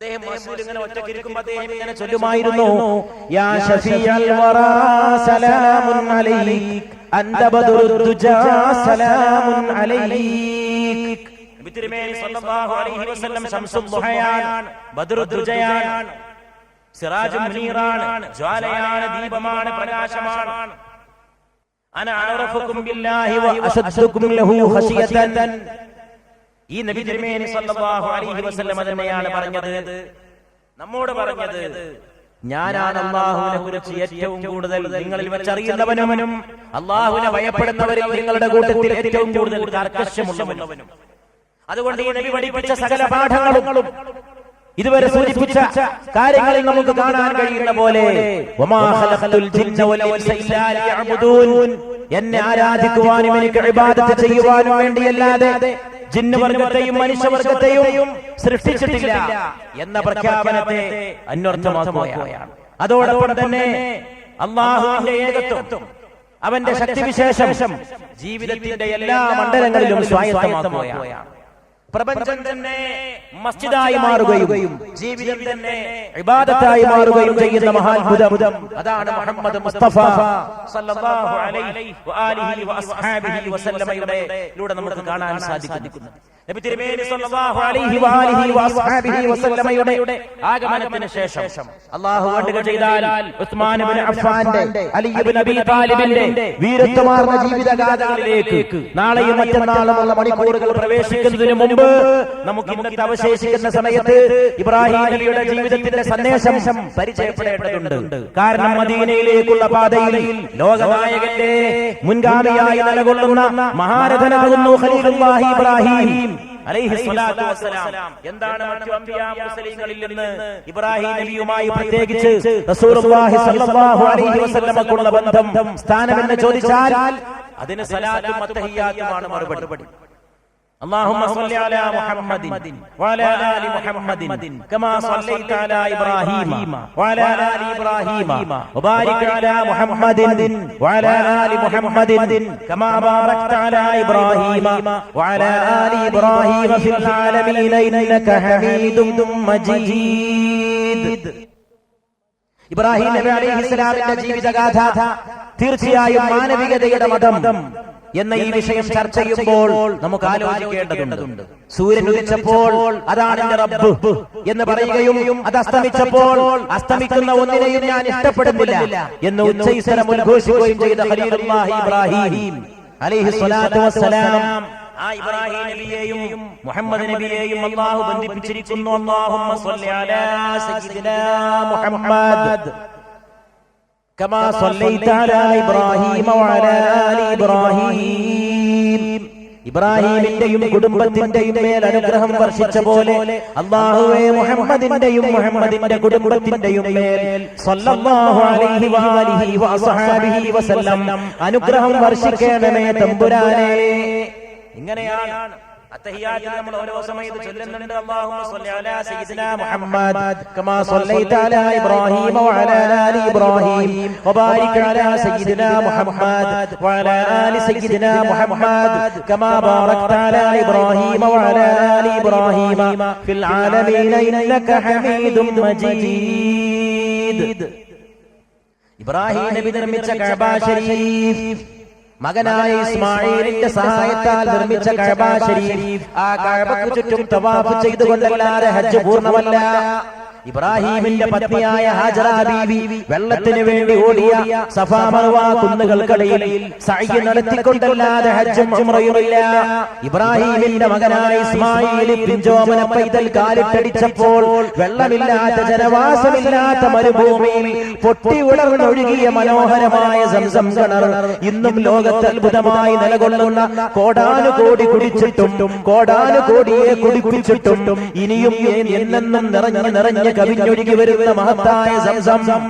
അദ്ദേഹം മസ്ജിദിൽ ഇങ്ങനെ ഒറ്റയ്ക്കിരിക്കുമ്പോൾ അദ്ദേഹം ഇങ്ങനെ ചൊല്ലുമായിരുന്നു, യാ ശഫീഅൽ വറാ സലാമുൻ അലൈക് അൻത ബദറുദ്ദുജാ സലാമുൻ അലൈക്. നബി തിരുമേനി സല്ലല്ലാഹു അലൈഹി വസല്ലം ശംസുൽ ദുഹയാണ്, ബദറുദ്ദുജയാണ്, സിറാജുൽ മുനീറാണ്, ജ്വാലയാണ്, ദീപമാണ്, പ്രകാശമാണ്. അന അറഫുകും ബില്ലാഹി വ അശദ്ദുകും ലഹു ഖശിയതൻ. ഈ നബി തിരുമേനി സല്ലല്ലാഹു അലൈഹി വസല്ലം തന്നെയാണ് പറഞ്ഞത്, നമ്മോട് പറഞ്ഞത്, ഞാനാണ് അല്ലാഹുവിനെ കുറിച്ച് ഏറ്റവും കൂടുതൽ നിങ്ങളിൽ വെച്ചറിയുന്നവനും അല്ലാഹുവിനെ ഭയപ്പെടുന്നവരിൽ നിങ്ങളുടെ കൂട്ടത്തിൽ ഏറ്റവും കൂടുതൽ കർക്കശമുള്ളവനും. അതുകൊണ്ട് ഈ നബി പഠിപ്പിച്ച സകല പാഠങ്ങളും ഇതുവരെ സൂചിപ്പിച്ച കാര്യങ്ങളിൽ നമുക്ക് കാണാൻ കഴിയുന്ന പോലെ, വമാ ഖലഖതുൽ ജിന്ന വൽ ഇൻസ ഇല്ലാ ലിയഅ്ബുദൂൻ, എന്നെ ആരാധിക്കുവാനും എനിക്ക് ഇബാദത്ത് ചെയ്യുവാനും വേണ്ടിയല്ലാതെ ജിന്നുവർഗത്തെയും മനുഷ്യവർഗത്തെയും സൃഷ്ടിച്ചിട്ടില്ല എന്ന പ്രഖ്യാപനത്തെ അന്വർത്ഥമാക്കുകയാണ്. അതോടൊപ്പം തന്നെ അല്ലാഹുവിന്റെ ഏകത്വം, അവന്റെ ശക്തിവിശേഷം ജീവിതത്തിന്റെ എല്ലാ മണ്ഡലങ്ങളിലും സ്വായത്തമാക്കുകയാണ്. പ്രപഞ്ചം തന്നെ മസ്ജിദായി മാറുകയും ജീവിതം തന്നെ ഇബാദത്തായി മാറുകയും ചെയ്യുന്ന മഹാത്ഭുതം അതാണ് മുഹമ്മദ് മുസ്തഫ സല്ലല്ലാഹു അലൈഹി വആലിഹി വഅസ്ഹാബിഹി വസല്ലമയുടെ ലൂടെ നമുക്ക് കാണാൻ സാധിക്കുന്നു. നബി തിരുമേനി സല്ലല്ലാഹു അലൈഹി വആലിഹി വഅസ്ഹാബിഹി വസല്ലമയുടെ ആഗമനത്തിന് ശേഷം അല്ലാഹു വടുക ചെയ്താൽ ഉസ്മാൻ ഇബ്നു അഫ്ഫാന്റെ, അലി ഇബ്നു അബീ താലിബിന്റെ വീരത്വമാർന്ന ജീവിതഗാഥകളിലേക്ക് നാളെയും മറ്റന്നാളുമുള്ള മണിക്കൂറുകൾ പ്രവേശിക്കുന്നതിന് മുമ്പ് നമുക്ക് ഇന്നത്തെ അവശേഷിക്കുന്ന സമയത്ത് ഇബ്രാഹിം നബിയുടെ ജീവിതത്തിന്റെ സന്ദേശം പരിചയപ്പെടേണ്ടതുണ്ട്. കാരണം മദീനയിലേക്കുള്ള പാതയിൽ ലോകനായകന്റെ മുൻഗാമിയായി നിലകൊള്ളുന്ന മഹാരഥനാകുന്നു ഖലീലുല്ലാഹി ഇബ്രാഹിം അലൈഹി സ്വലാത്തു വസ്സലാം. എന്താണ് മറ്റു അംബിയാ മുർസലീങ്ങളിൽ നിന്ന് ഇബ്രാഹിം നബിയുമായി പ്രത്യേകിച്ച് റസൂലുള്ളാഹി സ്വല്ലല്ലാഹു അലൈഹി വസല്ലമക്കുള്ള ബന്ധം, സ്ഥാനം എന്ന് ചോദിച്ചാൽ അതിന് സലാത്തും തഹിയ്യാത്തുമാണ് മറുപടി. اللهم صل على محمد وعلى آل محمد كما صليت على إبراهيم وعلى آل إبراهيم وبارك على محمد وعلى آل محمد كما باركت على إبراهيم وعلى آل إبراهيم في العالمين إنك حميد مجيد. ഇബ്രാഹിം നബി അലൈഹിസ്സലാമിന്റെ ജീവിതഗാഥ തീർച്ചയായും മാനവികതയുടെ മതം എന്ന ഈ വിഷയം ചർച്ച ചെയ്യുമ്പോൾ നമുക്ക് ആലോചിക്കേണ്ടതുണ്ട്. സൂര്യൻ ഉദിച്ചപ്പോൾ അതാണ് എന്റെ റബ്ബ് എന്ന് പറയുകയും അത് അസ്തമിച്ചപ്പോൾ അസ്തമിക്കുന്ന ഒന്നിനെയും ഞാൻ ഇഷ്ടപ്പെടുന്നില്ല എന്ന് ഉച്ചൈസ്വരം ഉദ്ഘോഷിക്കുകയും ചെയ്ത ഖലീലുല്ലാഹി ഇബ്രാഹിം അലൈഹി സ്വലാത്തു വസ്സലാം. ആ ഇബ്രാഹിം നബിയെയും മുഹമ്മദ് നബിയെയും അല്ലാഹു ബന്ധിപ്പിച്ചിരിക്കുന്നു. അല്ലാഹുമ്മ സ്വല്ലി അലാ സയ്യിദിനാ മുഹമ്മദ് കമാ സ്വല്ലൈത അലാ ഇബ്രാഹീമ വഅലാ ആലി ഇബ്രാഹീം. ഇബ്രാഹീമിന്റെയും കുടുംബത്തിന്റെയും മേൽ അനുഗ്രഹം വർഷിച്ച പോലെ അല്ലാഹുവേ മുഹമ്മദിന്റെയും മുഹമ്മദിന്റെ കുടുംബത്തിന്റെയും മേൽ സ്വല്ലല്ലാഹു അലൈഹി വആലിഹി വസഹബിഹി വസല്ലം അനുഗ്രഹം വർഷിക്കണമേ തമ്പുരാനേ. ഇങ്ങനെയാണ് അത്തഹിയ്യാത്തിൽ നമ്മൾ ഓരോ സമയത്ത് ചൊല്ലുന്നുണ്ട്. അല്ലാഹുമ്മ സ്വല്ലി അലാ സയ്യിദിനാ മുഹമ്മദ് കമാ സ്വല്ലൈത അലാ ഇബ്രാഹീമ വഅലാ ആലി ഇബ്രാഹീം വബാരിക് അലാ സയ്യിദിനാ മുഹമ്മദ് വഅലാ ആലി സയ്യിദിനാ മുഹമ്മദ് കമാ ബാറക്ത അലാ ഇബ്രാഹീമ വഅലാ ആലി ഇബ്രാഹീമ ഫിൽ ആലമീന ഇന്നക ഹമീദും മജീദ്. ഇബ്രാഹീം നബി നിർമ്മിച്ച കഅബ ശരീഫ്, മകനായ ഇസ്മാഈലിന്റെ സഹായത്താൽ നിർമ്മിച്ച കഅബ ശരീഫ്, ആ കഅബക്ക് ചുറ്റും തവാഫ് ചെയ്തുകൊണ്ടല്ലാതെ ഹജ്ജ് പൂർണ്ണമല്ല. ഇബ്രാഹീമിന്റെ പത്നിയായ ഹാജറ ബീവി വെള്ളത്തിന് വേണ്ടി ഓടിയ സഫാ മർവ കുന്നുകൾക്കിടയിൽ സഅയ് നടത്തിക്കൊണ്ടല്ലാതെ ഹജ്ജും ഉംറയുമില്ല. ഇബ്രാഹീമിന്റെ മകനായ ഇസ്മാഈൽ പിഞ്ചോമന പൈതൽ കാലിട്ടടിച്ചപ്പോൾ വെള്ളമില്ലാത്ത ജനവാസമില്ലാത്ത മരുഭൂമിയിൽ പൊട്ടി ഉണർന്നൊഴുകിയ മനോഹരമായ സംസം കിണർ ഇന്നും ലോകത്ത് അത്ഭുതമായി നിലകൊള്ളുന്ന കോടാനുകോടി കുടിച്ചിട്ടും കോടാനുകോടിയെ കുടിപ്പിച്ചിട്ടും ഇനിയും എന്നെന്നും നിറഞ്ഞ് കവിഞ്ഞൊഴുകി വരുന്ന മഹത്തായ സംസം.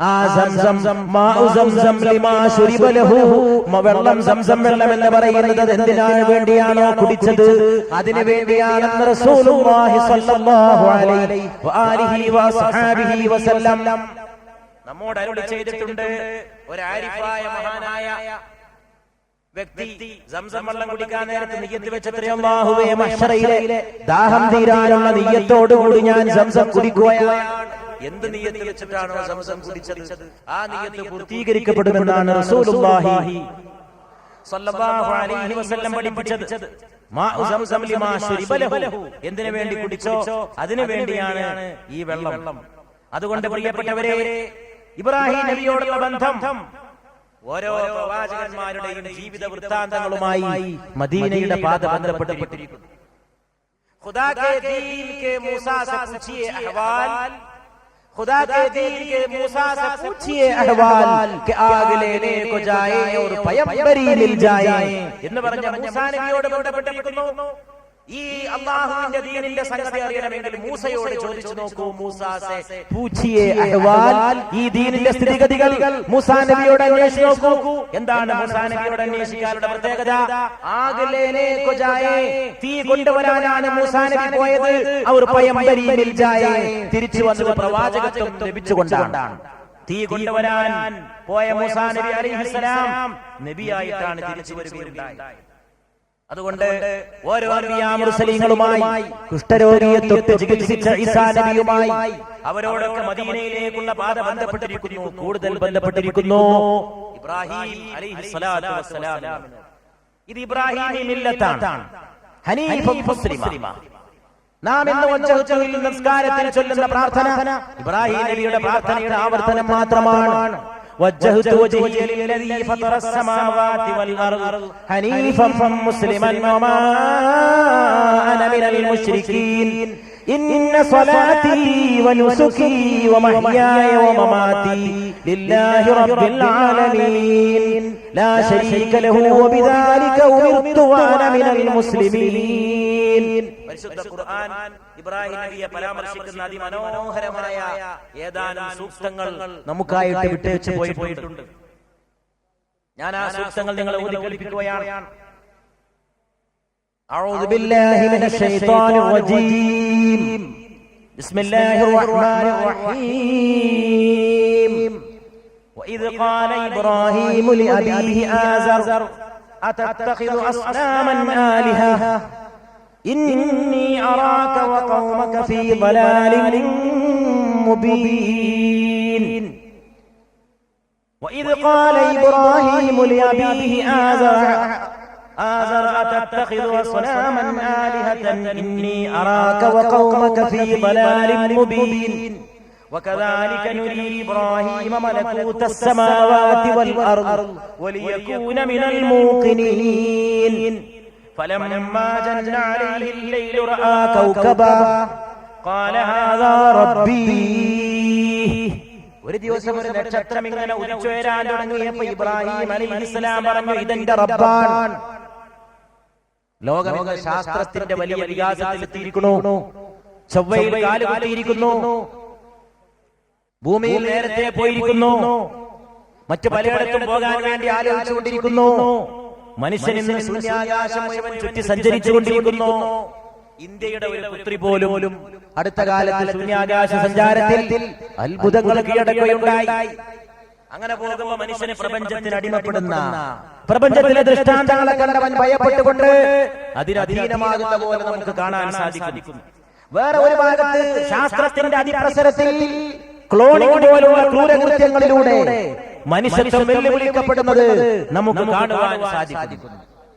ആ സംസം മാഉ സംസം ലിമാ ശുരിബ ലഹു, വെള്ളം സംസം വെള്ളം എന്ന് പറയുന്നത് എന്തിനാണ് വേണ്ടിയാണോ കുടിച്ചത് അതിനു വേണ്ടിയാണെന്ന് റസൂലുള്ളാഹി സ്വല്ലല്ലാഹു അലൈഹി വആലിഹി വസഹബിഹി വസല്ലം നമ്മോട് അരുളി ചെയ്തിട്ടുണ്ട്. ഒരു ആരിഫായ മഹാനായ വ്യക്തി സംസം വെള്ളം കുടിക്കാൻ നേരത്ത് നിയ്യത്ത് വെച്ചത്രേ, അല്ലാഹുവേ മഹ്ശറയിലെ ദാഹം തീരാനുള്ള നിയ്യത്തോടുകൂടി ഞാൻ സംസം കുടിക്കുകയാണ്. എന്ത് നിയ്യത്ത് വെച്ചിട്ടാണോ സംസം കുടിച്ചത് ആ നിയ്യത്ത് പൂർത്തീകരിക്കപ്പെടുമെന്നാണ് റസൂലുള്ളാഹി സ്വല്ലല്ലാഹു അലൈഹി വസല്ലം പഠിപ്പിച്ചത്. മാഉ സംസം ലിമാ ശുരിബ ലഹു, എന്തിനു വേണ്ടി കുടിച്ചോ അതിനു വേണ്ടിയാണ് ഈ വെള്ളം. അതുകൊണ്ട് പ്രിയപ്പെട്ടവരെ, ഇബ്രാഹിം നബിയോടുള്ള ബന്ധം ഓരോ പ്രവാചകന്മാരുടെയും ജീവിത വൃത്താന്തങ്ങളുമായി മദീനയുടെ പാത ബന്ധപ്പെട്ടിരിക്കുന്നു. ഖുദാ കേ ദീൻ കേ മൂസാ സെ പൂछिए अहवाल, खुदा के दीन के मूसा से पूछिए अहवाल कि आग लेने को जाए और पैगंबरी मिल जाए എന്ന് പറഞ്ഞ മൂസാ നബിയോട് ബന്ധപ്പെട്ടിരിക്കുന്നു. ഈ അല്ലാഹുവിന്റെ ദീനിന്റെ സംഗതി അറിയണമെങ്കിൽ മൂസയോട് ചോദിച്ചു നോക്കൂ. മൂസാ സെ പൂछिए अहवाल, ഈ ദീനിന്റെ സ്ഥിതിഗതികൾ മൂസാ നബിയോട് അന്വേഷിച്ചു നോക്കൂ. എന്താണ് മൂസാ നബിയോട് അന്വേഷിക്കാനുള്ള പ്രത്യേകത? ആഗ് ലേനെ കോ ജായേ, തീ കൊണ്ടുവരാനാണ് മൂസാ നബി പോയത്. അവർ പയംബരി മിൽ ജായേ, തിരിച്ചു വന്നത് പ്രവാചകത്വം ലഭിച്ചുകൊണ്ടാണ്. തീ കൊണ്ടുവരാൻ പോയ മൂസാ നബി അലൈഹിസ്സലാം നബിയായിട്ടാണ് തിരിച്ചു വരികയുണ്ടായത്. അതുകൊണ്ട് ഓരോ അൻബിയാ മുർസലീങ്ങളുമായി, കുഷ്ഠരോഗിയെ തൊട്ട് ചികിത്സിച്ച ഈസാ നബിയുമായി അവരോടൊക്കെ മദീനയിലേക്കുള്ള പാത ബന്ധപ്പെട്ടിരിക്കുന്നു, കൂടുതൽ ബന്ധപ്പെട്ടിരിക്കുന്നു. ഇബ്രാഹിം അലൈഹിസ്സലാത്തു വസ്സലാം, ഇത് ഇബ്രാഹിമി മില്ലത്താണ്, ഹനീഫും മുസ്ലിമ. നാം ഇന്ന് വജ്ഹത്തുൽ നിസ്കാരത്തിൽ ചൊല്ലുന്ന പ്രാർത്ഥന ഇബ്രാഹിം നബിയുടെ പ്രാർത്ഥനയുടെ ആവർത്തനം മാത്രമാണ്. وجهت وجهي للذي فطر السماوات والأرض حنيفا مسلما وما أنا من المشركين إن صلاتي ونسكي ومحياي ومماتي لله رب العالمين لا شريك له وبذلك أمرت وأنا من المسلمين. പരിശുദ്ധ ഖുർആൻ ഇബ്രാഹിം നബിയെ പരാമർശിക്കുന്ന അതിമനോഹരമായ ഏതാനും സൂക്തങ്ങൾ നമുക്കായിട്ട് വിട്ടുവെച്ച് പോയിട്ടുണ്ട്. ഞാൻ ആ സൂക്തങ്ങൾ നിങ്ങളെ ഓതി കേൾപ്പിക്കുകയാണ്. أعوذ بالله من الشيطان الرجيم بسم الله الرحمن الرحيم وإذ قال إبراهيم لأبيه آزر أتتخذ أصناما آلهة إني أراك وقومك في ضلال مبين وإذ قال إبراهيم لأبيه آزر أتتخذ أصناما آلهة إني أراك وقومك في ضلال مبين وكذلك نري إبراهيم ملكوت السماوات والأرض وليكون من الموقنين فلما جن عليه الليل رأى كوكبا قال هذا ربي. ഒരു ദിവസം ഒരു നക്ഷത്രം ഇങ്ങനെ ഉദിച്ചുയരാൻ തുടങ്ങിയപ്പോൾ ഇബ്രാഹിം അലൈഹിസ്സലാം പറഞ്ഞു, ഇതെന്റെ റബ്ബാണ്. ലോകം ശാസ്ത്രത്തിന്റെ വലിയ വികാസത്തിൽ എത്തിയിരിക്കുന്നു. ചൊവ്വയിൽ കാലുകുത്തിയിരിക്കുന്നു, ഭൂമിയിൽ നേരത്തെ പോയിരിക്കുന്നു, മറ്റു പലയിടത്തും പോകാൻ വേണ്ടി ആലോചിച്ചുകൊണ്ടിരിക്കുന്നു. മനുഷ്യൻ ഇന്ന് ശൂന്യാകാശം മുഴുവൻ ചുറ്റി സഞ്ചരിച്ചുകൊണ്ടിരിക്കുന്നു. ഇന്ത്യയുടെ ഒരു പുത്രി പോലും അടുത്ത കാലത്ത് ശൂന്യാകാശ സഞ്ചാരത്തിൽ അത്ഭുതങ്ങൾ കീഴടക്കുകയുണ്ടായി. അങ്ങനെ പോകുമ്പോൾ മനുഷ്യന് പ്രപഞ്ചത്തിന് അടിമപ്പെടുന്ന, പ്രപഞ്ചത്തിലെ ദൃഷ്ടാന്തങ്ങളെ കണ്ടവൻ ഭയപ്പെട്ടുകൊണ്ട് അതിനധീനമാകുന്ന പോലെ നമുക്ക് കാണാൻ സാധിക്കും. വേറെ ഒരു ഭാഗത്ത് ശാസ്ത്രത്തിന്റെ അതിപ്രസരത്തിൽ ക്ലോണിംഗ് പോലുള്ള ക്രൂരകൃത്യങ്ങളിലൂടെ മനുഷ്യത്വം വെല്ലുവിളിക്കപ്പെടുന്നത് നമുക്ക് കാണുവാൻ സാധിക്കും.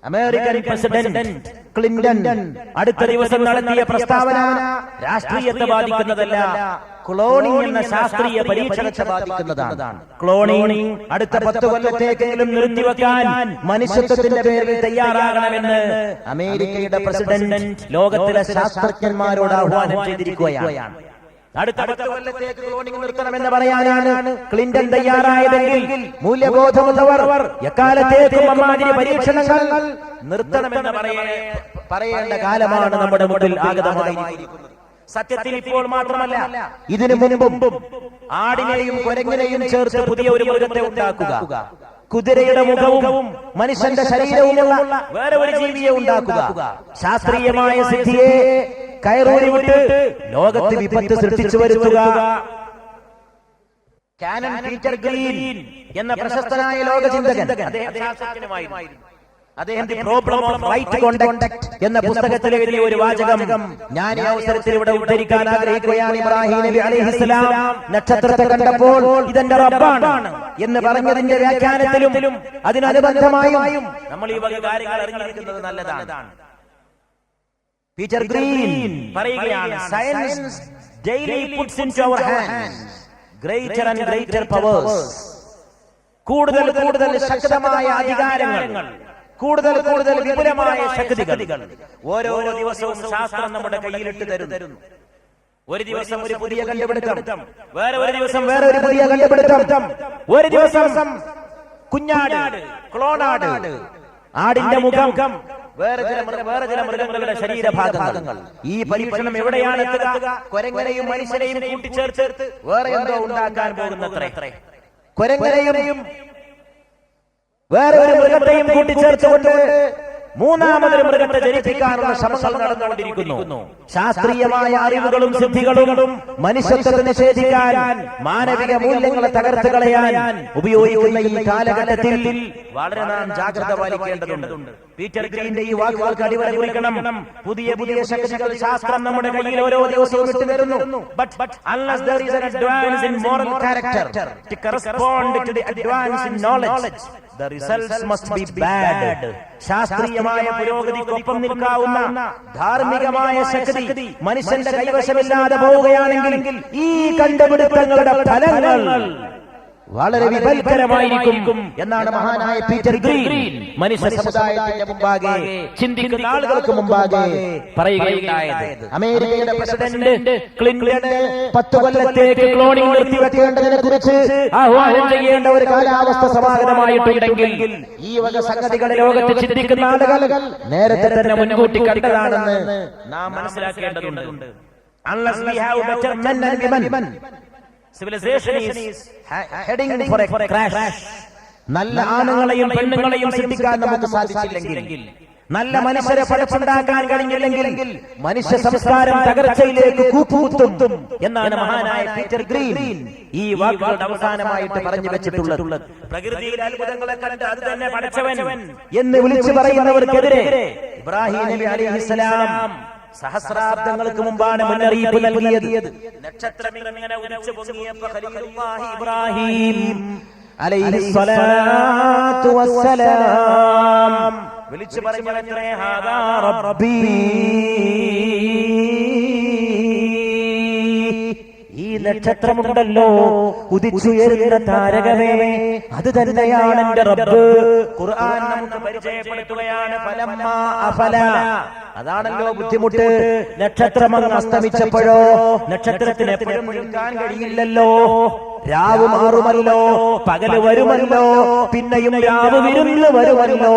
അമേരിക്കൻ പ്രസിഡന്റ് ക്ലിന്റൺ അടുത്ത ദിവസം നടത്തിയ പ്രസ്താവന രാഷ്ട്രീയത്തെ ബാധിക്കുന്നതല്ല, ക്ലോണിംഗ് എന്ന ശാസ്ത്രീയ പരീക്ഷണത്തെ ബാധിക്കുന്നതാണ്. ക്ലോണിംഗ് അടുത്ത 10 കൊല്ലത്തേക്കെങ്കിലും നിർത്തിവെക്കാൻ മനുഷ്യത്വത്തിന്റെ പേരിൽ തയ്യാറാകണമെന്ന് അമേരിക്കയുടെ പ്രസിഡന്റ് ലോകത്തിലെ ശാസ്ത്രജ്ഞന്മാരോട് ആഹ്വാനം ചെയ്തിരിക്കുകയാണ്. അടുത്ത 10 കൊല്ലത്തേക്ക് ക്ലോണിംഗ് നിർത്തണമെന്ന് പറയാനാണ് ക്ലിന്റൺ തയ്യാറായതെങ്കിൽ മൂല്യബോധമുള്ളവർ എക്കാലത്തേക്കും അമ്മാതിരി പരീക്ഷണങ്ങൾ നിർത്തണമെന്ന് പറയേണ്ട കാലമാണ് നമ്മുടെ മുന്നിൽ ആഗതമായിരിക്കുന്നത്. സത്യത്തിൽ ഇപ്പോൾ മാത്രമല്ല, ഇതിനു മുൻപും ആടിനെയും കുരങ്ങിനെയും ചേർത്ത് പുതിയ ഒരു മൃഗത്തെ ഉണ്ടാക്കുക, കുതിരയുടെ മുഖവും മനുഷ്യന്റെ ശരീരവുമുള്ള വേറെ ഒരു ജീവിയെ ഉണ്ടാക്കുക, ശാസ്ത്രീയമായ സിദ്ധിയെ കയറൂരി വിട്ട് ലോകത്ത് വിപത്ത് സൃഷ്ടിച്ചു വരുത്തുക. കാനൻ പീറ്റർ ഗ്രീൻ എന്ന പ്രശസ്തനായ ലോക ചിന്തകൻ, അദ്ദേഹം the problem of right contact എന്ന പുസ്തകത്തിൽ എഴുതിയ ഒരു വാചകം ഞാൻ ഈ അവസരത്തിൽ ഇവിടെ ഉദ്ധരിക്കാൻ ആഗ്രഹിക്കുകയാണ്. ഇബ്രാഹിം നബി അലൈഹിസ്സലാം നക്ഷത്രത്തെ കണ്ടപ്പോൾ ഇതെന്റെ റബ്ബാണ് എന്ന് പറഞ്ഞതിന്റെ വ്യാഖ്യാനത്തിലും അതിനനുബന്ധമായും നമ്മൾ ഈ വക കാര്യങ്ങൾ അറിഞ്ഞിരിക്കുന്നത് നല്ലതാണ്. പീറ്റർ ഗ്രീൻ പറയുകയാണ്, science daily puts into our hands greater and greater powers. കൂടുതൽ കൂടുതൽ ശക്തമായ അധികാരങ്ങൾ, കൂടുതൽ കൂടുതൽ വിപുലമായ ശക്തികൾ ഓരോ ദിവസവും ശാസ്ത്രം നമ്മുടെ കയ്യിലിട്ട് തരുന്നു. ഒരു ദിവസം ഒരു പുതിയ കണ്ടുപിടുത്തം, വേറെ ഒരു ദിവസം വേറെ ഒരു പുതിയ കണ്ടുപിടുത്തം, ഒരു ദിവസം കുഞ്ഞാട്, ക്ലോണാട്, ആടിന്റെ മുഖം, വേറെ ചില മൃഗങ്ങളുടെ ശരീരഭാഗങ്ങൾ. ഈ പരീക്ഷണം എവിടെയാണ് എത്തുക? കൊരങ്ങനെയും മനുഷ്യനെയും കൂട്ടിച്ചേർത്ത് വേറെ എന്തോ ഉണ്ടാക്കാൻ പോകുന്നത്രേ. കൊരങ്ങനെയും വേറെ ഒരു മൃഗത്തെയും കൂട്ടിച്ചേർത്തുകൊണ്ട് മൂന്നാമതൊരു മൃഗത്തെ ജനിപ്പിക്കാനുള്ള ശ്രമങ്ങൾ നടന്നുകൊണ്ടിരിക്കുന്നു. ശാസ്ത്രീയമായ അറിവുകളും സിദ്ധികളും മനുഷ്യത്വത്തെ നിഷേധിക്കാൻ, മാനവിക മൂല്യങ്ങളെ തകർത്ത് കളയാൻ ഉപയോഗിക്കുന്ന ഈ കാലഘട്ടത്തിൽ വളരെ നാം ജാഗ്രത പാലിക്കേണ്ടതുണ്ട്. പീറ്റർ ഗ്രീന്റെ ഈ വാക്കുകൾക്ക് അടിവര കുറിക്കണം. പുതിയ പുതിയ ശക്തികൾ ശാസ്ത്രം നമ്മുടെ കയ്യിൽ ഓരോ ദിവസവും ഇട്ട് തരുന്നു. But unless there is an advance in moral character to correspond to the advance in knowledge, the results must be bad. ശാസ്ത്രീയമായ പുരോഗതിക്കൊപ്പം നിൽക്കാവുന്ന ധാർമ്മികമായ ശക്തി മനുഷ്യന്റെ കൈവശമില്ലാതെ പോവുകയാണെങ്കിൽ ഈ കണ്ടുപിടുത്തങ്ങളുടെ ഫലങ്ങൾ വളരെ വിപൽക്കരമായിരിക്കും എന്നാണ് മഹാനായ പീറ്റർ ഗ്രീൻ മനുഷ്യ സമുദായത്തിന്റെ മുമ്പാകെ, ചിന്തിക്കുന്ന ആളുകൾക്ക് മുമ്പാകെ പറയുകയുണ്ടായത്. അമേരിക്കയുടെ പ്രസിഡന്റ് ക്ലിന്റൺ 10 കൊല്ലത്തേക്ക് ക്ലോണിംഗ് നിർത്തിവെക്കേണ്ടതിനെ കുറിച്ച് ആഹ്വാനം ചെയ്യേണ്ട ഒരു കാലാവസ്ഥ സമാഗതമായിട്ടുണ്ടെങ്കിൽ ഈ വക സംഗതികളെ ലോകത്ത് ചിന്തിക്കുന്ന ആളുകൾ നേരത്തെ തന്നെ മുൻകൂട്ടി കണ്ടതാണെന്ന് നാം മനസ്സിലാക്കേണ്ടതുണ്ട്. Unless we have better men and women, civilization is heading for a crash. നല്ല ആണുങ്ങളെയും പെണ്ണുങ്ങളെയും സൃഷ്ടിക്കാൻ നമുക്ക് സാധിച്ചില്ലെങ്കിൽ, നല്ല മനുഷ്യരെ പടച്ചുണ്ടാക്കാൻ കഴിഞ്ഞില്ലെങ്കിൽ മനുഷ്യ സംസ്കാരം തകർച്ചയിലേക്ക് കൂപ്പുകുത്തും എന്നാണ് മഹാനായ പീറ്റർ ഗ്രീൻ ഈ വാക്കുകളുടെ അവസാനമായിട്ട് പറഞ്ഞു വെച്ചിട്ടുള്ളത്. പ്രകൃതിയിലെ അത്ഭുതങ്ങളെ കണ്ട് അത് തന്നെ പടച്ചവൻ എന്ന് വിളിച്ചു പറയുന്നവർക്കെതിരെ ഇബ്രാഹിം നബി അലൈഹിസ്സലാം സഹസ്രാബ്ദങ്ങൾക്ക് മുമ്പാണ് മുന്നറിയിപ്പ് നൽകിയത്. നക്ഷത്രം ഇങ്ങനെ ഉദിച്ചു പൊങ്ങിയപ്പോൾ ഖലീലുല്ലാഹി ഇബ്രാഹിം അലൈഹിസ്സലാത്തു വസ്സലാം വിളിച്ചു പറഞ്ഞത്രേ, ഹാദാ റബ്ബി, ഈ നക്ഷത്രമുണ്ടല്ലോ, ഉദിച്ചുയരുന്ന താരകമേ, അത് തന്നെയാണ് എന്റെ റബ്ബ്. ഖുർആൻ നമുക്ക് പരിചയപ്പെടുത്തുകയാണ്, ഫലമ്മാ അഫല, അതാണല്ലോ ബുദ്ധിമുട്ട്. നക്ഷത്രം അങ്ങ് അസ്തമിച്ചപ്പോഴോ നക്ഷത്രത്തിന് എപ്പോഴും നിൽക്കാൻ കഴിയില്ലല്ലോ. രാവ് മാറുമല്ലോ, പകല് വരുമല്ലോ, പിന്നെയും രാവ് വിരുന്ന് വരുമല്ലോ.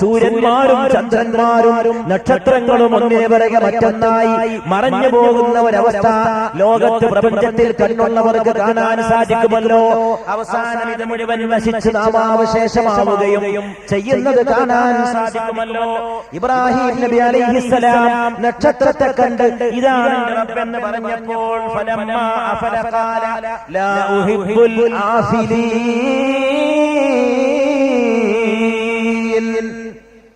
സൂര്യന്മാരും ചന്ദ്രന്മാരും നക്ഷത്രങ്ങളും ഒന്നേ പിറകെ മറ്റൊന്നായി മറഞ്ഞു പോകുന്ന ഒരവസ്ഥ ലോകത്ത് പ്രപഞ്ചത്തിൽ കണ്ണുള്ളവർക്ക് കാണാൻ സാധിക്കുമല്ലോ. അവസാനം ഇത് മുഴുവൻ നശിച്ച് നാമാവശേഷമാവുകയും ചെയ്യുന്നത് കാണാൻ സാധിക്കുമല്ലോ. ഇബ്രാഹിം നബി അലൈഹിസ്സലാം നക്ഷത്രത്തെ കണ്ട് ഇതാണ് റബ്ബെന്ന് പറഞ്ഞപ്പോൾ ഫലമ്മാ അഫല ഖാല ലാ ഉഹിബ്ബുൽ ആഫിലീൻ.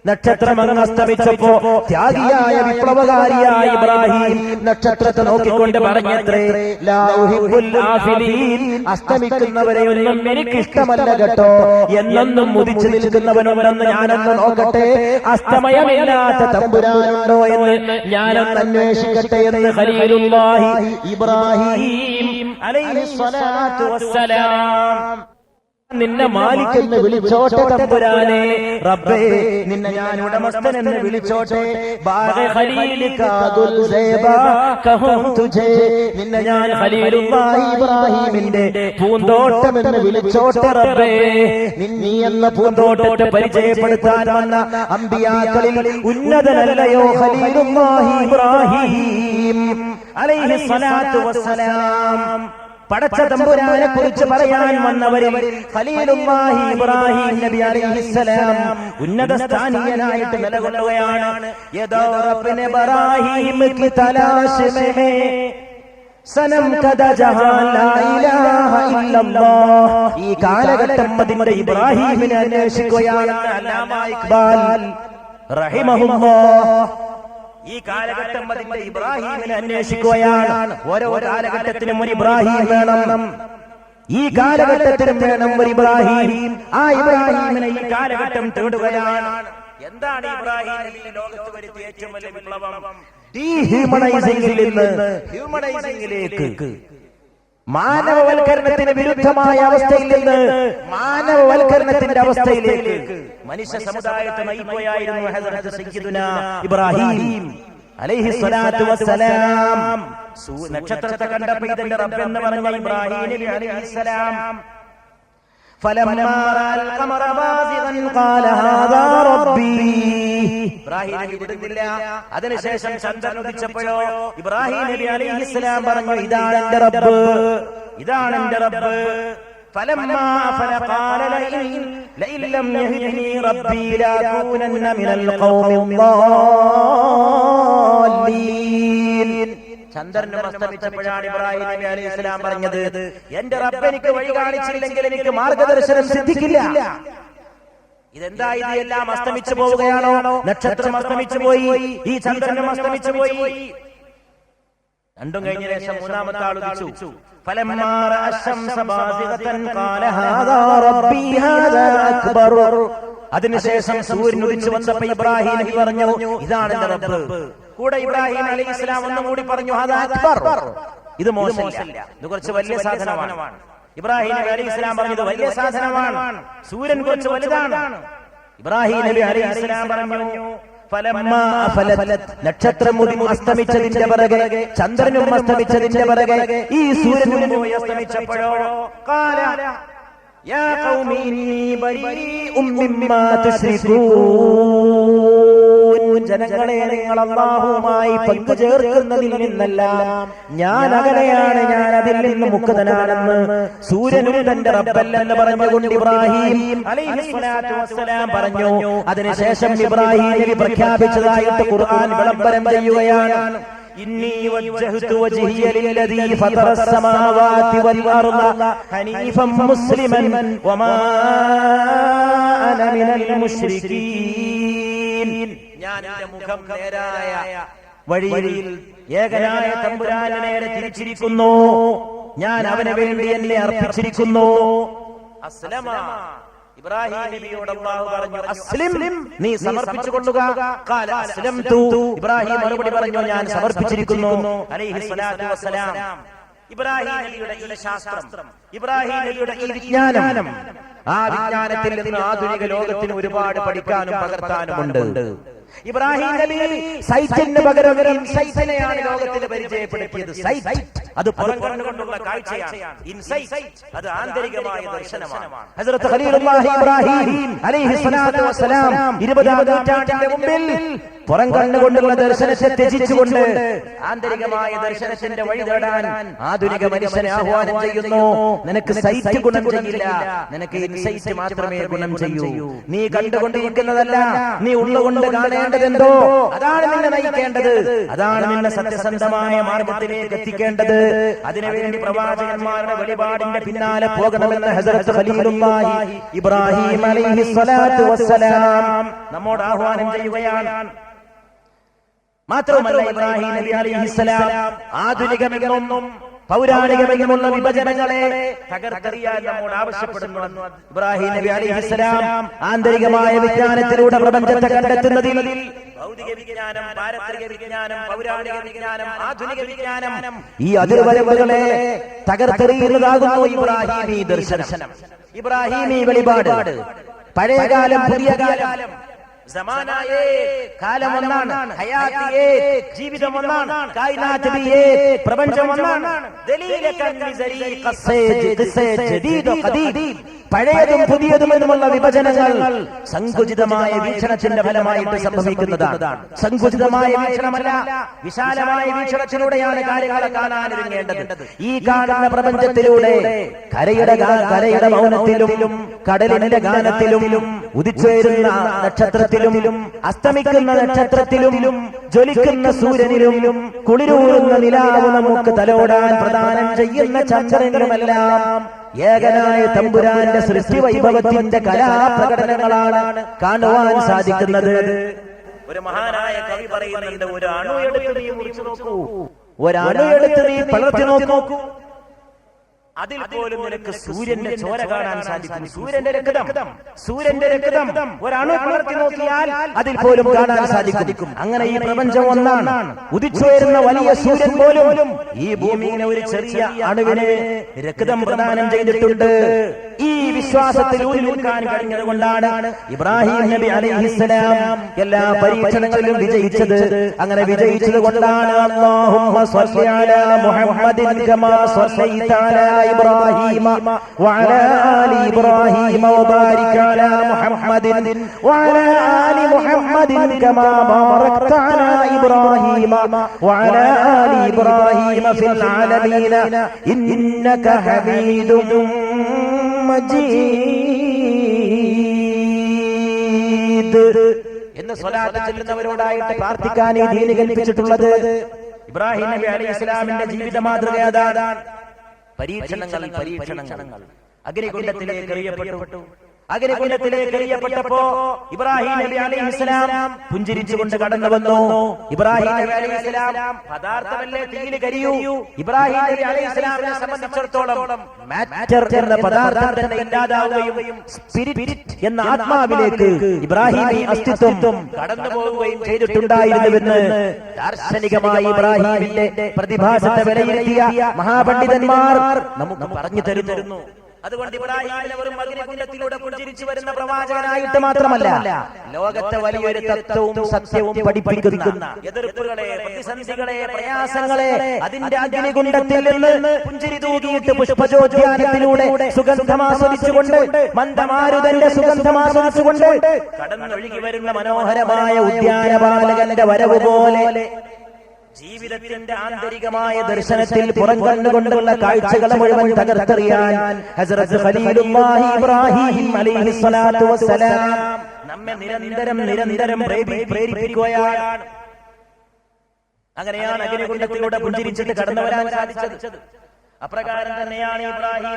നക്ഷത്രം അങ്ങ് അസ്തമിച്ചപ്പോ ത്യാഗിയായ വിപ്ലവകാരിയായ ഇബ്രാഹിം നക്ഷത്രത്തെ നോക്കിക്കൊണ്ട് പറഞ്ഞത്രേ, ലാ ഉഹിബ്ബുൽ ആഫിലീൻ, അസ്തമിക്കുന്നവരെ ഒന്നും എനിക്കിഷ്ടമല്ല കേട്ടോ. എന്നെന്നും ഉദിച്ചു നിൽക്കുന്നവനുണ്ടെന്ന് ഞാനൊന്ന് നോക്കട്ടെ, അസ്തമയമില്ലാത്ത തമ്പുരാനുണ്ടോ എന്ന് ഞാനൊന്ന് അന്വേഷിക്കട്ടെ എന്ന് ഖലീലുല്ലാഹി ഇബ്രാഹിം അലൈഹിസ്സലാത്തു വസ്സലാം നിന്നെ മാലിക്കെന്ന് വിളിച്ചോട്ടെ തമ്പുരാനെ, റബ്ബേ നിന്നെ ഞാൻ ഉടമസ്ഥൻ എന്ന് വിളിച്ചോട്ടെ, നിന്നെ ഞാൻ ഖലീലുല്ലാഹി ഇബ്രാഹിമിന്റെ പൂന്തോട്ടം എന്ന് വിളിച്ചോട്ടെ റബ്ബേ. നീ എന്ന പൂന്തോട്ടത്തെ പരിചയപ്പെടുത്താൻ വന്ന അമ്പിയാക്കളിൽ ഉന്നതനല്ലയോ ഖലീലുല്ലാഹി ഇബ്രാഹിം അലൈഹിസ്സലാത്തു വസ്സലാം. പടച്ച തമ്പുരാനെ കുറിച്ച് പറയാൻ വന്നവരിൽ ഖലീലുല്ലാഹി ഇബ്രാഹിം നബി അലൈഹിസ്സലാം ഉന്നത സ്ഥാനീയനായിട്ട് നിലകൊള്ളുകയാണ്. യദാ റബ്ബിനെ ഇബ്രാഹിം കി തലാശ് മേ സനം കദ ജഹാൻ ലാ ഇലാഹ ഇല്ലല്ലാഹ്. ഈ കാലഘട്ടം അതിന്റെ ഇബ്രാഹിമിനെ അന്വേഷിക്കുകയാണ്. അല്ലാമ ഇഖ്ബാൽ റഹിമഹുല്ലാഹ് ഈ കാലഘട്ടം അതിന്റെ ഇബ്രാഹിമിനെ അന്വേഷിക്കുകയാണ്. ഓരോ കാലഘട്ടത്തിനും ഒരു ഇബ്രാഹിം വേണം. ഈ കാലഘട്ടത്തിലും വേണം ഒരു ഇബ്രാഹിം. ആ ഇബ്രാഹിമിനെ ഈ കാലഘട്ടം തേടുകയാണ്. എന്താണ് ഇബ്രാഹിം നബി ലോകത്ത് വരുത്തിയ ഏറ്റവും വലിയ വിപ്ലവം? ഡീഹ്യൂമനൈസിംഗിൽ നിന്ന് ഹ്യൂമനൈസിംഗിലേക്ക്, മാനവവൽക്കരണത്തിന് വിരുദ്ധമായ അവസ്ഥയിൽ നിന്ന് മാനവവൽക്കരണത്തിന്റെ അവസ്ഥയിലേക്ക് മനുഷ്യ സമുദായത്തെ നയിക്കുകയായിരുന്നു ഹസ്രത്ത് സയ്യിദുനാ ഇബ്രാഹിം അലൈഹി സ്വലാത്തു വസ്സലാം. നക്ഷത്രത്തെ കണ്ടപ്പോൾ ഇതിന്റെ റബ്ബ് എന്ന് പറഞ്ഞ ഇബ്രാഹിം നബി അലൈഹിസ്സലാം ഫലമ്മാ റഅൽ ഖമറ ബാസിഗൻ ഖാല ഹാദാ റബ്ബി. ഇബ്രാഹിം നബി വിടുന്നില്ല. അതിനുശേഷം ചന്ദ്രൻ ഉദിച്ചപ്പോഴോ ഇബ്രാഹിം നബി അലൈഹിസ്സലാം പറഞ്ഞു, ഇതാണ് എന്റെ റബ്ബ്, ഇതാണ് എന്റെ റബ്ബ്. ഫലമ്മാ അഫല ഖാല ലഇൻ ലം യഹ്ദിനി റബ്ബി ലഅകൂനന്ന മിനൽ ഖൗമി ളാല്ലീൻ. ചന്ദ്രനും അസ്തമിച്ചപ്പോഴാണ് ഇബ്രാഹിം നബി അലൈഹിസ്സലാം പറഞ്ഞത്, എന്റെ റബ്ബ് എനിക്ക് വഴി കാണിച്ചില്ലെങ്കിൽ എനിക്ക് മാർഗദർശനം സിദ്ധിക്കില്ല. ഇതെന്താ, ഇത് എല്ലാം അസ്തമിച്ചു പോവുകയാണോ? നക്ഷത്രം അസ്തമിച്ചു പോയി, ഈ ചന്ദ്രനും അസ്തമിച്ചു പോയി. രണ്ടും കഴിഞ്ഞ ശേഷം മൂന്നാമത്തെ ആൾ ഉദിച്ചു. ഫലമ്മാ റഅ അശംസ ബാസിഗതൻ ഖാല ഹാദാ റബ്ബി ഹാദാ അക്ബർ. അതിനുശേഷം സൂര്യൻ ഉദിച്ചു വന്നപ്പോൾ ഇബ്രാഹിം നബി പറഞ്ഞു, ഇതാണ് എന്റെ റബ്ബ്. കൂടെ ഇബ്രാഹിം അലൈഹിസ്സലാം ഒന്നും കൂടി പറഞ്ഞു, ഹാദാ അക്ബർ, ഇത് മോശമല്ല, ഇത് കുറച്ച് വലിയ സാധനമാണ്. ഇബ്രാഹിം നബി അലൈഹിസ്സലാം പറഞ്ഞത് വലിയ സാധനമാണ്, സൂര്യൻ കുറച്ച് വലുതാണ്. ഇബ്രാഹിം നബി അലൈഹിസ്സലാം പറഞ്ഞു, ഫലമ്മാ അഫലത്, നക്ഷത്രം അസ്തമിച്ചതിന്റെ പിറകെ ചന്ദ്രനും അസ്തമിച്ചതിന്റെ പിറകെ ഈ സൂര്യനും പോയി അസ്തമിച്ചപ്പോഴോ ഖാല യാ ഖൗമി ഇന്നി ബരീഉം മിമ്മാ തുശ്രികൂൻ. ജനങ്ങളെ, നിങ്ങൾ അല്ലാഹുവുമായി പങ്കുചേർക്കുന്നതിൽ നിന്നെല്ലാം ഞാൻ അകലെയാണ്, ഞാൻ അതിൽ നിന്ന് മുക്തനാണെന്ന് സൂര്യനും തന്റെ റബ്ബല്ലെന്ന് പറഞ്ഞുകൊണ്ട് ഇബ്രാഹിം അലൈഹിസ്സലാത്തു വസ്സലാം പറഞ്ഞു. അതിനുശേഷം ഇബ്രാഹിം നബി പ്രഖ്യാപിച്ചതായിട്ട് ഖുർആൻ വിളംബരം ചെയ്യുകയാണ്, ഇന്നി വജ്ജഹ്തു വജ്ഹിയ ലില്ലദീ ഫതറസ് സമാവാതി വൽ അർള ഹനീഫൻ മുസ്ലിമൻ വമാ അന മിനൽ മുശ്രികീൻ. ഞാൻ എന്റെ മുഖം നേരായ വഴിയിൽ ഏകനായ തമ്പുരാനെ നേരെ തിരിച്ചിരിക്കുന്നു, ഞാൻ അവന് വേണ്ടി എന്നെ അർപ്പിച്ചിരിക്കുന്നു. അസ്ലമ, ഇബ്രാഹിം നബിയോട് അല്ലാഹു പറഞ്ഞു, അസ്ലിം, നീ സമർപ്പിച്ചു കൊള്ളുക. ഖാല അസ്ലംതു, ഇബ്രാഹിം മറുപടി പറഞ്ഞു, ഞാൻ സമർപ്പിച്ചിരിക്കുന്നു. അലൈഹി സ്വലാത്തു വസ്സലാം. ഇബ്രാഹിം നബിയുടെ ഈ ശാസ്ത്രം, ഇബ്രാഹിം നബിയുടെ ഈ വിജ്ഞാനം, ആ വിജ്ഞാനത്തിൽ നിന്ന് ആധുനിക ലോകത്തിന് ഒരുപാട് പഠിക്കാനും പകർത്താനുമുണ്ട്. ഇബ്രാഹിം നബി സൈറ്റിന് പകരം ഇൻസൈറ്റിനെയാണ് ലോകത്തിന് പരിചയപ്പെടുത്തിയത്. സൈറ്റ് അത് പുറംകണ്ണുകൊണ്ടുള്ള കാഴ്ചയാണ്, ഇൻസൈറ്റ് അത് ആന്തരികമായ ദർശനമാണ്. ഹസ്രത്ത് ഖലീലുല്ലാഹി ഇബ്രാഹിം അലൈഹിസ്സലാത്തു വസ്സലാം 20-ാം നൂറ്റാണ്ടിന്റെ മുമ്പിൽ പുറംകണ്ണുകൊണ്ടുള്ള ദർശനത്തെ ത്യജിച്ചുകൊണ്ട് ആന്തരികമായ ദർശനത്തിന്റെ വഴി തേടാൻ ആധുനിക മനുഷ്യനെ ആഹ്വാനം ചെയ്യുന്നു. നിനക്ക് സൈറ്റ് ഗുണം ചെയ്യില്ല, നിനക്ക് ഇൻസൈറ്റ് മാത്രമേ ഗുണം ചെയ്യൂ. നീ കണ്ടുകൊണ്ടിരിക്കുന്നതല്ല, നീ ഉള്ളുകൊണ്ട് കാണേണ്ടതെന്തോ അതാണ് നിന്നെ നയിക്കേണ്ടത്, അതാണ് നിന്നെ സത്യസന്ധമായ മാർഗത്തിലേക്ക് എത്തിക്കേണ്ടത്. അതിനുവേണ്ടി പ്രവാചകന്മാരുടെ വെളിപാടിന്റെ പിന്നാലെ പോകണമെന്ന് ഹസ്രത്ത് ഖലീലുല്ലാഹി ഇബ്രാഹിം അലൈഹിസ്സലാത്തു വസ്സലാം നമ്മോട് ആഹ്വാനം ചെയ്യുകയാണ്. മാത്രമല്ല, ഇബ്രാഹിം നബി അലൈഹിസ്സലാം ആധുനികമെന്നും പൗരാണികമെന്നുമുള്ള വിഭജനങ്ങളെ തകർത്തെറിയാൻ നമ്മോട് ആവശ്യപ്പെടുന്നു. ഇബ്രാഹിം നബി അലൈഹിസ്സലാം ആന്തരികമായ വിജ്ഞാനത്തിലൂടെ പ്രപഞ്ചത്തെ കണ്ടെത്തുന്നതിൽ ഭൗതിക വിജ്ഞാനം, പാരത്രിക വിജ്ഞാനം, പൗരാണിക വിജ്ഞാനം, ആധുനിക വിജ്ഞാനം, ഈ അതിർവരമ്പുകളെ തകർത്തെറിയുന്നതാകുന്നു ഇബ്രാഹിമി ദർശനം, ഇബ്രാഹിമി വെളിപാട്. പഴയകാലം, പുതിയ കാലം, സമാനായേ കാലം ഒന്നാണ്, ഹയാത്തിയേ ജീവിതം ഒന്നാണ്, കായിനാത്ത് ബിയേ പ്രപഞ്ചം ഒന്നാണ്. ദലീലകൻ മിസരി ഖസ്സേജ് ഖസ്സേജ് ജദീദ് ഖദീദ്, പഴയതും പുതിയതും എന്നുമുള്ള വിഭജനങ്ങൾ സങ്കുചിതമായ വീക്ഷണത്തിന്റെ ഫലമായിട്ട് സംഭവിക്കുന്നതാണ്. സങ്കുചിതമായ വീക്ഷണമല്ല, വിശാലമായ വീക്ഷണത്തിലൂടെയാണ് കാര്യങ്ങളെ കാണാൻ ഒരുങ്ങേണ്ടത്. ഈ കാണുന്ന പ്രപഞ്ചത്തിലൂടെ കരയുടെ മൗനത്തിലും കടലിന്റെ ഗാനത്തിലും ഉദിച്ചുയരുന്ന നക്ഷത്രത്തിലും അസ്തമിക്കുന്ന നക്ഷത്രത്തിലും ജ്വലിക്കുന്ന സൂര്യനിലും കുളിരൂറുന്ന നിലാവ് നമുക്ക് തലോടാൻ പ്രദാനം ചെയ്യുന്ന ചന്ദ്രനിലുമെല്ലാം ഏകനായ തമ്പുരാന്റെ സൃഷ്ടി വൈഭവത്തിന്റെ കലാപ്രകടനങ്ങളാണ് കാണുവാൻ സാധിക്കുന്നത്. ഒരു മഹാനായ കവി പറയുന്നുണ്ട്, ഒരു അണു എടുത്ത് നീ മുറിച്ചു നോക്കൂ, ഒരണു എടുത്ത് നീ പളർത്തി നോക്കൂ, അതിൽ പോലും നിനക്ക് സൂര്യന്റെ ചോര കാണാൻ സാധിക്കും. സൂര്യന്റെ രക്തം ഒരണു പളർത്തി നോക്കിയാൽ അതിൽ പോലും കാണാൻ സാധിക്കും. അങ്ങനെ ഈ പ്രപഞ്ചം ഒന്നാണ്. ഉദിച്ചുയരുന്ന വലിയ സൂര്യൻ പോലും ഈ ഭൂമിയിലെ ഒരു ചെറിയ അണുവിനെ രക്തം പ്രദാനം ചെയ്തിട്ടുണ്ട്. ഈ വിശ്വാസത്തിൽ ഊരി നിൽക്കാൻ കഴിഞ്ഞത് കൊണ്ടാണ് ഇബ്രാഹിം നബി അലൈഹിസ്സലാം എല്ലാ പരീക്ഷണങ്ങളിലും വിജയിച്ചത്. അങ്ങനെ വിജയിച്ചത് കൊണ്ടാണ് അല്ലാഹുമ്മ സ്വല്ലി അലാ മുഹമ്മദിൻ കമാ സ്വല്ലൈത അലാ ഇബ്രാഹിം വഅലാ ആലി ഇബ്രാഹിം വബാരിക് അലാ മുഹമ്മദിൻ വഅലാ ആലി മുഹമ്മദിൻ കമാ ബാറക്ത അലാ ഇബ്രാഹിം വഅലാ ആലി ഇബ്രാഹിം ഫിൽ ആലമീന ഇന്നക ഹമീദും എന്ന് സ്വലാത്ത് ചൊല്ലുന്നവരോടായിട്ട് പ്രാർത്ഥിക്കാൻ ഈ ദീൻ കൽപ്പിച്ചിട്ടുള്ളത്. ഇബ്രാഹിം നബി അലൈഹി ഇസ്ലാമിന്റെ ജീവിത മാതൃക അതാണ്. പരീക്ഷണങ്ങൾ അഗ്നികുണ്ഡത്തിലേക്ക് എറിയപ്പെട്ടു. അഗ്നികുണ്ഡത്തിലേക്ക് എറിയപ്പെട്ടപ്പോ ഇബ്രാഹിം നബി അലൈഹിസ്സലാം പുഞ്ചിരിച്ചുകൊണ്ട് കടന്നു വന്നു. ഇബ്രാഹിം നബി അലൈഹിസ്സലാം പദാർത്ഥമല്ലേ തീയിൽ കരിയൂ. ഇബ്രാഹിം നബി അലൈഹിസ്സലാമിനെ സംബന്ധിച്ചിടത്തോളം മാറ്റർ എന്ന പദാർത്ഥം തന്നെ ഇല്ലാതാവുകയും സ്പിരിറ്റ് എന്ന ആത്മാവിലേക്ക് ഇബ്രാഹിമി അസ്തിത്വം കടന്നു പോവുകയും ചെയ്തിട്ടുണ്ടായിരുന്നുവെന്ന് ദാർശനികമായി ഇബ്രാഹിമിന്റെ പ്രതിഭാസത്തെ വിലയിരുത്തിയ മഹാപണ്ഡിതന്മാർ നമുക്ക് പറഞ്ഞു തരുന്നു. അതുകൊണ്ട് ഇബ്രാഹിമിനെ വെറും അഗ്നികുണ്ഡത്തിലൂടെ പുഞ്ചിരിച്ചു വരുന്ന പ്രവാചകനായിട്ട് മാത്രമല്ല, ലോകത്തെ വലിയൊരു തത്വവും സത്യവും പഠിപ്പിക്കുന്ന എതിർപ്പുകളെ, പ്രതിസന്ധികളെ, പ്രയാസങ്ങളെ അതിന്റെ അഗ്നികുണ്ഡത്തിൽ നിന്ന് പുഞ്ചിരി തൂകിയിട്ട് പുഷ്പജോദ്യാനത്തിലൂടെ സുഗന്ധമാസ്വദിച്ചുകൊണ്ട്, മന്ദമാരുതന്റെ സുഗന്ധമാസ്വദിച്ചുകൊണ്ട് കടന്നൊഴുകി വരുന്ന മനോഹരമായ ഉദ്യാനപാലകന്റെ വരവ് പോലെ ജീവിതത്തിന്റെ ആന്തരികമായ ദർശനത്തിൽ പുറം കണ്ടുകൊണ്ടുള്ള കാഴ്ചകളെ മുഴുവൻ തകർത്തെറിയാൻ ഹസ്രത്ത് ഖലീലുല്ലാഹി ഇബ്രാഹിം അലൈഹിസ്സലാത്തു വസ്സലാം നമ്മെ നിരന്തരം പ്രേരിപ്പിക്കുകയാണ്. അങ്ങനെയാണ് അഗ്നികുണ്ഡത്തിലൂടെ പുഞ്ചിരിച്ചിട്ട് കടന്നു വരാൻ സാധിച്ചത്. അപ്രകാരം തന്നെയാണ് ഇബ്രാഹിം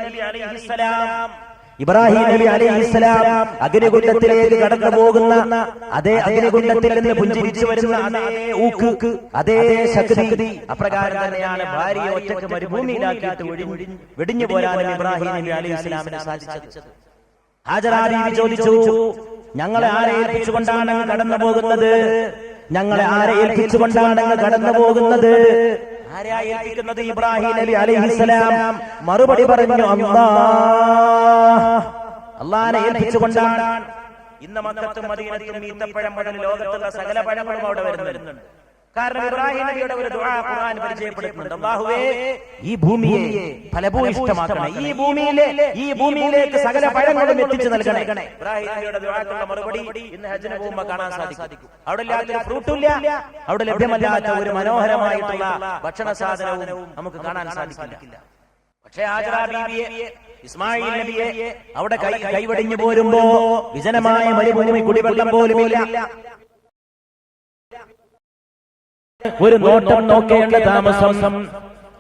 നബി അലൈഹിസ്സലാം അഗ്നികുണ്ഡത്തിലേക്ക് കടന്നു പോകുന്ന അതേ അഗ്നികുണ്ഡത്തിൽ നിന്ന് പുഞ്ചിരിച്ചു വരുന്ന അതേ ഊക്ക്, അതേ ശക്തി. അപ്രകാരം തന്നെയാണ് ഭാര്യയെ ഒറ്റക്ക് മരുഭൂമിയിലാക്കിയിട്ട് വെടിഞ്ഞു പോരാൻ ഇബ്രാഹിം നബി അലൈഹിസ്സലാമിന് സാധിച്ചത്. ഹാജറ ബീവി ചോദിച്ചു, ഞങ്ങളെ ആരെ ഏൽപ്പിച്ചുകൊണ്ടാണ് കടന്നു പോകുന്നത്? ഞങ്ങളെ ആരെ ഏൽപ്പിച്ചുകൊണ്ടാണ് കടന്നു പോകുന്നത്? ആരായിരിക്കുന്നത്? ഇബ്രാഹിം നബി അലൈഹിസ്സലാം മറുപടി പറഞ്ഞു, അല്ലാഹനെ ഏൽപ്പിച്ചുകൊണ്ടാണ്. ഇന്ന് മക്കത്തും മദീനത്തും ഈത്തപ്പഴം മുതൽ ലോകത്തുള്ള സകല പഴങ്ങളും അവിടെ വരുന്നുണ്ട്. കാരണം ഇബ്രാഹിം നബിയുടെ ഒരു ദുആ ഖുർആൻ പരിചയപ്പെടുത്തുന്നുണ്ട്. അല്ലാഹുവേ, ഈ ഭൂമിയെ ഫലഭൂയിഷ്ഠമാക്കണേ, ഈ ഭൂമിയിലേക്ക് സകല പഴങ്ങളും എത്തിച്ചു നൽകണേ. ഇബ്രാഹിം നബിയുടെ ദുആക്കുള്ള മറുപടി ഇന്ന് ഹജ്ജിന് പോകുമ്പോൾ കാണാൻ സാധിക്കും. അവിടെ ഇല്ലാത്ത ഫ്രൂട്ടില്ല, അവിടെ ലഭ്യമല്ലാത്ത ഒരു മനോഹരമായിട്ടുള്ള ഭക്ഷണ സാധനവും നമുക്ക് കാണാൻ സാധിക്കില്ല. പക്ഷേ ഹാജറ ബീവിയെ, ഇസ്മായിൽ നബിയെ അവിടെ കൈവടിഞ്ഞു പോരുമ്പോ വിജനമായ മരുഭൂമി, കുടിവെള്ളം പോലുമില്ല. ഒരു നോട്ടം നോക്കേണ്ട താമസം.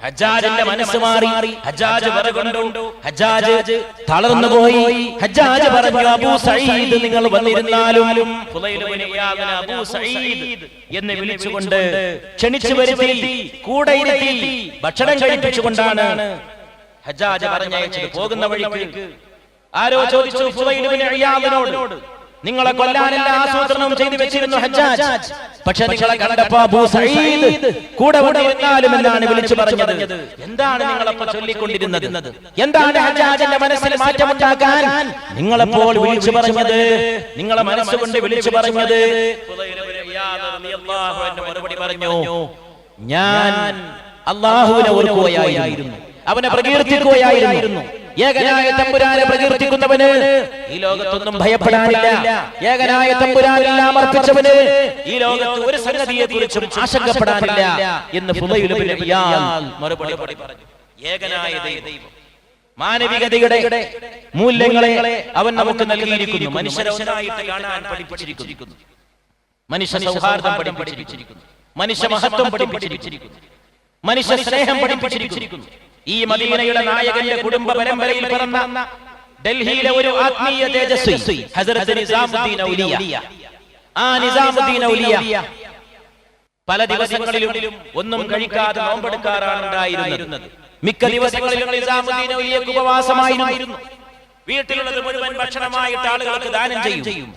ഹജ്ജാജിന്റെ മനസ്സ് മാറി. ഹജ്ജാജ് വിറകൊണ്ടു. ഹജ്ജാജ് തളർന്നുപോയി. ഹജ്ജാജ് പറഞ്ഞു, അബൂ സഈദ് നിങ്ങൾ വന്നിരുന്നാലും ഫുളൈൽ ഇബ്നു ഇയാദിനെ അബൂ സഈദ് എന്ന് വിളിച്ചുകൊണ്ട് ക്ഷണിച്ചു വരുത്തി, കൂടെ ഇരുത്തി ഭക്ഷണം കഴിപ്പിച്ചുകൊണ്ടാണ് ഹജ്ജാജ് പറഞ്ഞയച്ചത്. പോകുന്ന വഴിക്ക് ആരോ ചോദിച്ചു ഫുളൈൽ ഇബ്നു ഇയാദിനോട്, നിങ്ങളെ കൊല്ലാനല്ല ആസൂത്രണം ചെയ്തു വെച്ചിരുന്നു ഹജ്ജാജ്, പക്ഷെ നിങ്ങളെ കണ്ടപ്പോ അബൂ സഈദ് കൂടെ വന്നാലും എന്നാണ് വിളിച്ചു പറഞ്ഞത്. എന്താണ് നിങ്ങളപ്പോൾ ചൊല്ലിക്കൊണ്ടിരുന്നത്? എന്താണ് ഹജ്ജാജിന്റെ മനസ്സിൽ മാറ്റമുണ്ടാക്കാൻ നിങ്ങളെപ്പോൾ വിളിച്ചു പറഞ്ഞത്? നിങ്ങളെ മനസ്സുകൊണ്ട് വിളിച്ചു പറഞ്ഞത്? മറുപടി പറഞ്ഞു, ഞാൻ അല്ലാഹുവിനെ ഓർക്കുകയായിരുന്നു, അവനെ പ്രകീർത്തിക്കുകയായിരുന്നു. ഏകനായ തമ്പുരാനെ പ്രകീർത്തിക്കുന്നവന് ഈ ലോകത്തൊന്നും ഭയപ്പെടാനില്ല. ഏകനായ തമ്പുരാനെല്ലാം അർപ്പിച്ചവന് ഈ ലോകത്ത് ഒരു സംഗതിയെ കുറിച്ചും ആശങ്കപ്പെടാനില്ല എന്ന് ഫുളൈൽ ഇബ്നു ഇയാദ് മറുപടി പറഞ്ഞു. ഏകനായ ദൈവം, മാനവികതയുടെ മൂല്യങ്ങളെ അവൻ നമുക്ക് നൽകിയിരിക്കുന്നു. മനുഷ്യരെ ഒന്നായിട്ട് കാണാൻ പഠിപ്പിച്ചിരിക്കുന്നു. മനുഷ്യ സൗഹാർദ്ദം പഠിപ്പിച്ചിരിക്കുന്നു. മനുഷ്യ മഹത്വം പഠിപ്പിച്ചിരിക്കുന്നു. മനുഷ്യ സ്നേഹം പഠിപ്പിച്ചിരിക്കുന്നു. ഈ മദീനയുടെ നായകന്റെ കുടുംബ പരമ്പരയിൽ പിറന്ന ഡൽഹിയിലെ ഒരു ആത്മീയ തേജസ്വി ഹസ്രത്ത് നിസാമുദ്ദീൻ ഔലിയ. ആ നിസാമുദ്ദീൻ ഔലിയ പല ദിവസങ്ങളിലും ഒന്നും കഴിക്കാതെ നോമ്പെടുക്കാറാണ് ഉണ്ടായിരുന്നത്. മിക്ക ദിവസങ്ങളിലും നിസാമുദ്ദീൻ ഔലിയക്ക് ഉപവാസമായിരുന്നു. വീട്ടിലുള്ളത് മുഴുവൻ ഭക്ഷണമായിട്ട് ആളുകൾക്ക് ദാനം ചെയ്യും.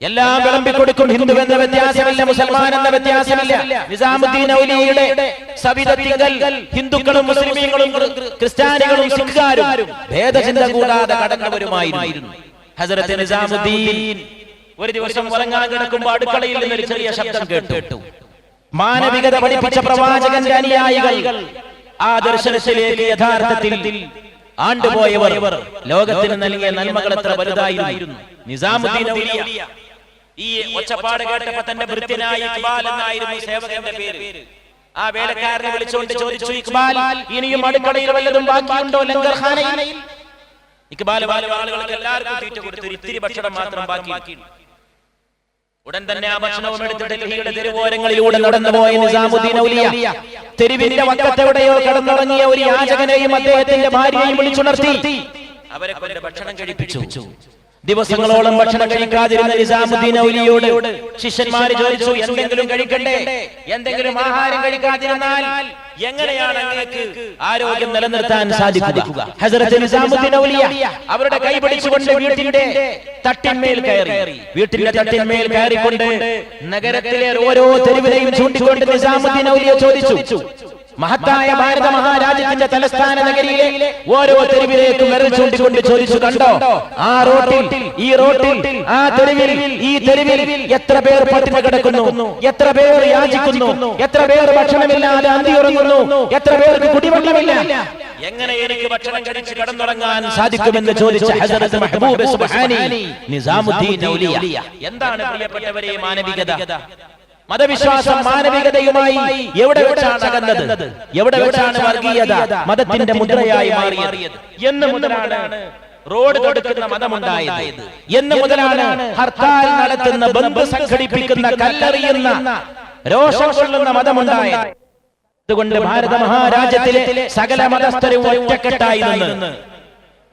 എല്ലാം വിളമ്പിക്കൊടുക്കും. ഹിന്ദു എന്ന വ്യത്യാസമില്ല, മുസൽമാൻ എന്ന വ്യത്യാസമില്ല. നിസാമുദ്ദീൻ ഔലിയയുടെ സവിധത്തിങ്കൽ ഹിന്ദുക്കളും മുസ്ലിമീങ്ങളും ക്രിസ്ത്യാനികളും സിഖുകാരും ഭേദചിന്ത കൂടാതെ കടന്നവരുമായിരുന്നു. ഹസ്രത്ത് നിസാമുദ്ദീൻ ഒരു ദിവസം ഉറങ്ങാൻ കിടക്കുമ്പോൾ അടുക്കളയിൽ നിന്നൊരു ചെറിയ ശബ്ദം കേട്ടു. മാനവികത പഠിപ്പിച്ച പ്രവാചകന്റെ അനുയായികൾ ആ ദർശനത്തിലേക്ക് യഥാർത്ഥത്തിൽ ആണ്ടുപോയവർ ലോകത്തിന് നൽകിയ നന്മകൾ എത്ര വലുതായിരുന്നു. നിസാമുദ്ദീൻ ഔലിയ ഈ ഒച്ചപ്പാട് കേട്ടപ്പോൾ തന്റെ ഭൃത്യനായ ഇക്ബാൽ എന്നായിരുന്നു സേവകന്റെ പേര്. ആ വേലക്കാരനെ വിളിച്ചുകൊണ്ട് ചോദിച്ചു, ഇക്ബാൽ, ഇനിയും അടുക്കളയിൽ വല്ലതും ബാക്കിയുണ്ടോ ലങ്കർഖാനയിൽ? ഇക്ബാൽ ആളുകൾക്ക് എല്ലാവർക്കും തീറ്റ കൊടുത്തു, ഇത്തിരി ഭക്ഷണം മാത്രം ബാക്കിയുണ്ട്. ഉടൻ തന്നെ ആ ഭക്ഷണവും എടുത്ത് ഡൽഹിയുടെ തെരുവോരങ്ങളിലൂടെ നടന്നുപോയ നിസാമുദ്ദീൻ ഔലിയ തെരുവിന്റെ വക്കത്തെവിടെയോ കടന്നുറങ്ങിയ ഒരു യാചകനെയും അദ്ദേഹത്തിന്റെ ഭാര്യയെയും വിളിച്ചുണർത്തി അവരെ കൊണ്ട് ഭക്ഷണം കഴിപ്പിച്ചു. ദിവസങ്ങളോളം ഭക്ഷണം കഴിക്കാതിരുന്ന നിസാമുദ്ദീൻ ഔലിയയോട് ശിഷ്യന്മാർ ചോദിച്ചു, എന്തെങ്കിലും കഴിക്കണ്ടേ? എന്തെങ്കിലും ആഹാരം കഴിക്കാതിരുന്നാൽ എങ്ങനെയാണ് അങ്ങേക്ക് ആരോഗ്യം നിലനിർത്താൻ സാധിക്കുക? ഹസ്രത്ത് നിസാമുദ്ദീൻ ഔലിയ അവരുടെ കൈ പിടിച്ചുകൊണ്ട് വീട്ടിന്റെ തട്ടിന്മേൽ കയറി. വീട്ടിന്റെ തട്ടിന്മേൽ കയറിക്കൊണ്ട് നഗരത്തിലെ ഓരോ തെരുവിലെയും ചൂണ്ടിക്കൊണ്ട് നിസാമുദ്ദീൻ ഔലിയ ചോദിച്ചു, മഹത്തായ ഭാരത മഹാരാജ്യത്തിന്റെ തലസ്ഥാന നഗരിയിലെ ഓരോ തെരുവിലേക്കും വിരൽ ചൂണ്ടിക്കൊണ്ട് ചോദിച്ചു, കണ്ടോ ആ റോട്ടിൽ, ഈ റോട്ടിൽ, ആ തെരുവിൽ, ഈ തെരുവിൽ എത്ര പേർ പട്ടിണി കിടക്കുന്നു, എത്ര പേർ യാചിക്കുന്നു, എത്ര പേർ ഭക്ഷണമില്ലാതെ അന്തിയുറങ്ങുന്നു, എത്ര പേർക്ക് കുടിവെള്ളമില്ല, എങ്ങനെ എനിക്ക് ഭക്ഷണം കഴിച്ച് കടന്നുറങ്ങാൻ സാധിക്കുമെന്ന് ചോദിച്ച ഹസ്രത്ത് മെഹബൂബ് സുബ്ഹാനി നിസാമുദ്ദീൻ ഔലിയ. എന്താണ് പ്രിയപ്പെട്ടവരെ മാനവികത? മതവിശ്വാസം മാനവികതയുമായി എവിടെ വെച്ചാണ് അകന്നത്? എവിടെ വെച്ചാണ് വർഗീയത മതത്തിന്റെ മുദ്രയായി മാറിയത്? എന്ന് മുതലാണ് റോഡ് കൊടുക്കുന്ന മതമുണ്ടായത്? എന്ന് മുതലാണ് ഹർത്താൽ നടത്തുന്ന, ബന്ദ് സംഘടിപ്പിക്കുന്ന, കല്ലെറിയുന്ന, രോഷം കൊള്ളുന്ന മതമുണ്ടായത്? അതുകൊണ്ട് ഭാരത മഹാരാജ്യത്തിലെ സകല മതസ്ഥരും ഒറ്റക്കെട്ടായി നിന്ന്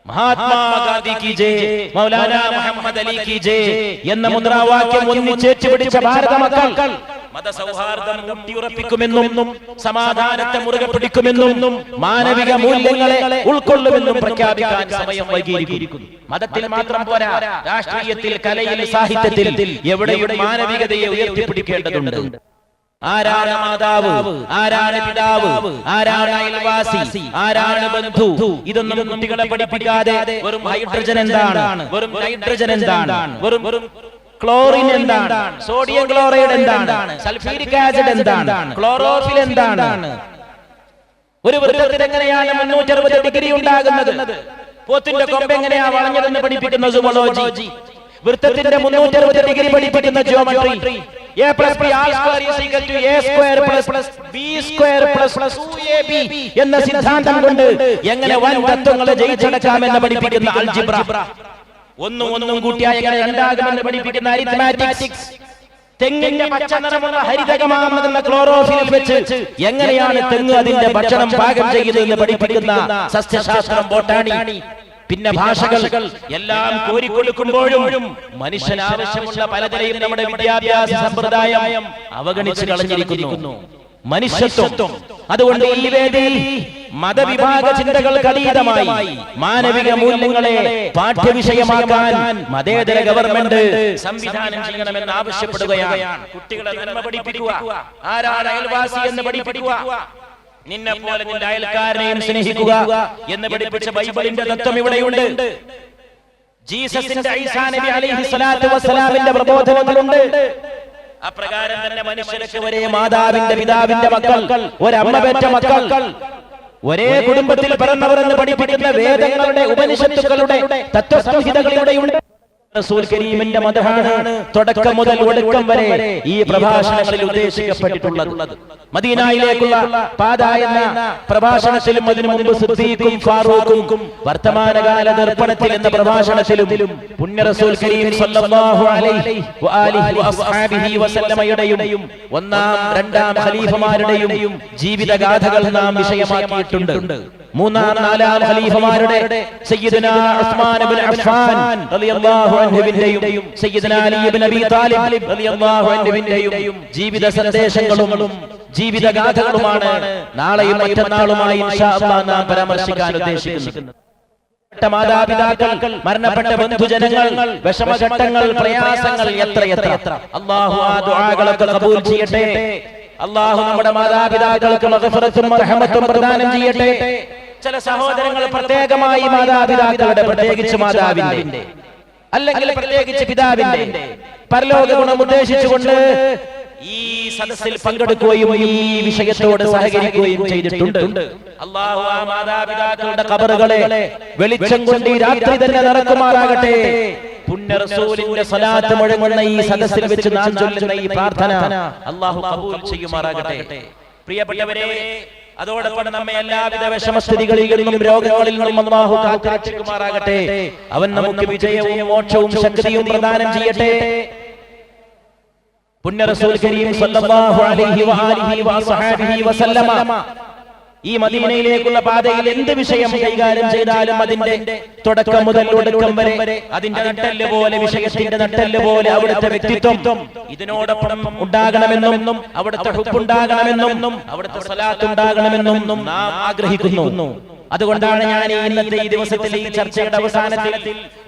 മഹാത്മാഗാന്ധി കി ജയ്, മൗലാന മുഹമ്മദ് അലി കി ജയ് എന്ന മുദ്രാവാക്യം ഒന്നിച്ചേറ്റുപിടിച്ച ഭാരത മക്കൾ മതസൗഹാർദ്ദം ഊട്ടിയുറപ്പിക്കുമെന്നും സമാധാനത്തെ മുറുകെ പിടിക്കുമെന്നും മാനവിക മൂല്യങ്ങളെ ഉൾക്കൊള്ളുമെന്നും പ്രഖ്യാപിക്കാൻ സമയം വൈകിയിരിക്കുന്നു. മതത്തിൽ മാത്രം പോരാ, രാഷ്ട്രീയത്തിൽ, കലയിൽ, സാഹിത്യത്തിൽ എവിടെയും മാനവികതയെ ഉയർത്തിപ്പിടിക്കേണ്ടതുണ്ട്. ആരാണ് മാതാവ്, ആരാണ് പിതാവ്, ആരാണ് അയൽവാസി, ആരാണ് ബന്ധു, ഇതൊന്നും കുട്ടികളെ പഠിപ്പിക്കാതെ വെറും ഹൈഡ്രജൻ എന്താണ്, വെറും നൈട്രജൻ എന്താണ്, വെറും ക്ലോറിൻ എന്താണ്, സോഡിയം ക്ലോറൈഡ് എന്താണ്, സൾഫ്യൂരിക് ആസിഡ് എന്താണ്, ക്ലോറോഫിൽ എന്താണ്, ഒരു വൃത്തത്തിൽ എങ്ങനെയാണ് 360 ഡിഗ്രി ഉണ്ടാകുന്നത്, പോത്തിന്റെ കൊമ്പ് എങ്ങനെയാ വളഞ്ഞതെന്ന് പഠിപ്പിക്കുന്ന സുവോളജി, വൃത്തത്തിന്റെ 360 ഡിഗ്രി പഠിപ്പിക്കുന്ന geometry, a plus b all square is equal to a square plus b square plus 2ab എന്ന സിദ്ധാന്തം കൊണ്ട് എങ്ങനെ വൻ തത്വങ്ങളെ ജയിച്ചടക്കാമെന്ന് പഠിപ്പിക്കുന്ന അൽജിബ്ര, ഒന്നും കൂട്ടിയാൽ എങ്ങനെ ഉണ്ടാകുമെന്ന് പഠിപ്പിക്കുന്ന അരിത്മാറ്റിക്സ്, തെങ്ങിന്റെ പച്ച നിറമുള്ള ഹരിതകമാകുന്ന ക്ലോറോഫിൽ വെച്ച് എങ്ങനെയാണ് തെങ്ങ് അതിന്റെ ഭക്ഷണം പാകം ചെയ്യുന്നതെന്ന് പഠിപ്പിക്കുന്ന സസ്യശാസ്ത്രം, ബോട്ടാണി, പിന്നെ ഭാഷകൾ എല്ലാം കോരിക്കൊടുക്കുമ്പോഴും മനുഷ്യന് ആവശ്യമുള്ള പലതിനെയും നമ്മുടെ വിദ്യാഭ്യാസ സമ്പ്രദായം അവഗണിച്ചു കളഞ്ഞിരിക്കുന്നു. മനുഷ്യത്വം. അതുകൊണ്ട് ഈ വേദി മതവിഭാഗ ചിന്തകൾക്ക് അതീതമായി മാനവിക മൂല്യങ്ങളെ പാഠ്യവിഷയമാക്കാൻ മതേതര ഗവൺമെന്റ് സംവിധാനം ചെയ്യണമെന്ന് ആവശ്യപ്പെടുകയാണ്. കുട്ടികളെ നന്മ പഠിപ്പിക്കുക, ആരാണ് അയൽവാസി എന്ന് പഠിപ്പിക്കുക, നിന്നെ പോലെ നിന്റെ അയൽക്കാരനെയും സ്നേഹിക്കുക എന്ന് പഠിപ്പിച്ച ബൈബിളിന്റെ തത്വം ഇവിടെയുണ്ട്. ജീസസിന്റെ ഈസാ നബി അലൈഹി സ്വലാത്തു വസ്സലാമിന്റെ പ്രബോധനങ്ങളുണ്ട്. അപ്രകാരം തന്നെ മനുഷ്യർക്ക് ഒരേ മാതാവിന്റെ പിതാവിന്റെ മക്കൾ, ഒരമ്മ പെറ്റ മക്കൾ, ഒരേ കുടുംബത്തിൽ പിറന്നവർ എന്ന് പഠിപ്പിക്കുന്ന വേദങ്ങളുടെ, ഉപനിഷത്തുക്കളുടെ തത്വസംഹിതകൾ ഇവിടെയുണ്ട്. റസൂൽ കരീമിന്റെ മദഹാണ് തുടക്കം മുതൽ ഒടുക്കം വരെ ഈ പ്രഭാഷണങ്ങളിൽ ഉദ്ദേശിക്കപ്പെട്ടിട്ടുള്ളത്. മദീനയിലേക്കുള്ള പാത എന്ന പ്രഭാഷണത്തിലും അതിനു മുമ്പ് സിദ്ദീഖും ഫാറൂഖും വർത്തമാനകാല ദർപ്പണത്തിൽ എന്ന പ്രഭാഷണത്തിലും പുണ്യ റസൂൽ കരീം സല്ലല്ലാഹു അലൈഹി വആലിഹി വഅസ്ഹാബിഹി വസല്ലമയുടെയും ഒന്നാം രണ്ടാം ഖലീഫമാരുടെയും ജീവിതഗാഥകൾ നാം വിഷയമാക്കിയിട്ടുണ്ട്. മൂന്നാം നാലാം ഖലീഫമാരുടെ സയ്യിദുനാ ഉസ്മാൻ ഇബ്നു അഫ്ഫാൻ റളിയല്ലാഹു അൻഹുവിന്റെയും സയ്യിദുനാ അലി ഇബ്നു അബീ താലിബ് റളിയല്ലാഹു അൻഹുവിന്റെയും ജീവിത സന്ദേശങ്ങളും ജീവിതഗാഥകളുമാണ് നാളെയും മറ്റന്നാളുമായി ഇൻഷാ അല്ലാഹ് നാം പരാമർശിക്കാൻ ഉദ്ദേശിക്കുന്നത്. മാതാപിതാക്കൾ, മരണപ്പെട്ട ബന്ധുജനങ്ങൾ, വിഷമഘട്ടങ്ങൾ, പ്രയാസങ്ങൾ എത്ര അല്ലാഹു ആ ദുആകളൊക്കെ ഖബൂൽ ചെയ്യട്ടെ. അല്ലാഹു നമ്മുടെ മാതാപിതാക്കൾക്ക് മഗ്ഫിറത്തും റഹ്മത്തും പ്രദാനം ചെയ്യട്ടെ. ചില സഹോദരങ്ങൾ പ്രത്യേകമായി മാതാപിതാക്കളുടെ, പ്രത്യേകിച്ച് മാതാവിന്റെ അല്ലെങ്കിൽ പ്രത്യേകിച്ച് പിതാവിന്റെ പരലോക ഗുണം ഉദ്ദേശിച്ചുകൊണ്ട് ഈ സദസ്സിൽ പങ്കെടുക്കുകയും ഈ വിഷയത്തോട് സഹകരിക്കുകയും ചെയ്തിട്ടുണ്ട്. അല്ലാഹു ആ മാതാപിതാക്കളുടെ ഖബറുകളെ വെളിച്ചം കൊണ്ട് ഈ രാത്രി തന്നെ നിറക്കുമാറാകട്ടെ. പുണ്യ റസൂലിന്റെ സ്വലാത്ത് മുഴങ്ങുന്ന ഈ സദസ്സിൽ വെച്ച് നാം ചൊല്ലുന്ന ഈ പ്രാർത്ഥന അല്ലാഹു ഖബൂൽ ചെയ്യുമാറാകട്ടെ. പ്രിയപ്പെട്ടവരെ, അതോടൊപ്പം നമ്മെ എല്ലാവിധ വിഷമസ്ഥിതികളിൽ നിന്നും രോഗങ്ങളിൽ നിന്നും അല്ലാഹു കാത്തുരക്ഷിക്കുമാറാകട്ടെ. അവൻ നമുക്ക് വിജയവും മോക്ഷവും ശക്തിയും പ്രദാനം ചെയ്യട്ടെ. പുണ്യ റസൂൽ കരീം സല്ലല്ലാഹു അലൈഹി വആലിഹി വസഹബിഹി വസല്ലമ ഈ മദീനയിലേക്കുള്ള പാതയിൽ എന്ത് വിഷയം കൈകാര്യം ചെയ്താലും അതിന്റെ തുടക്കം മുതൽ ഒടുക്കം വരെ അതിന്റെ നട്ടെല്ല് പോലെ, വിഷയത്തിന്റെ നട്ടെല്ല് പോലെ അവിടുത്തെ വ്യക്തിത്വം ഇതിനോടൊപ്പം ഉണ്ടാകണമെന്നും അവിടുത്തെ ഹുബ്ബുണ്ടാകണമെന്നും അവിടുത്തെ സ്വലാത്ത് ഉണ്ടാകണമെന്നും നാം ആഗ്രഹിക്കുന്നു. അതുകൊണ്ടാണ് ഞാൻ ഇന്നത്തെ ഈ ദിവസത്തിലെ ഈ ചർച്ചയുടെ അവസാനത്തിൽ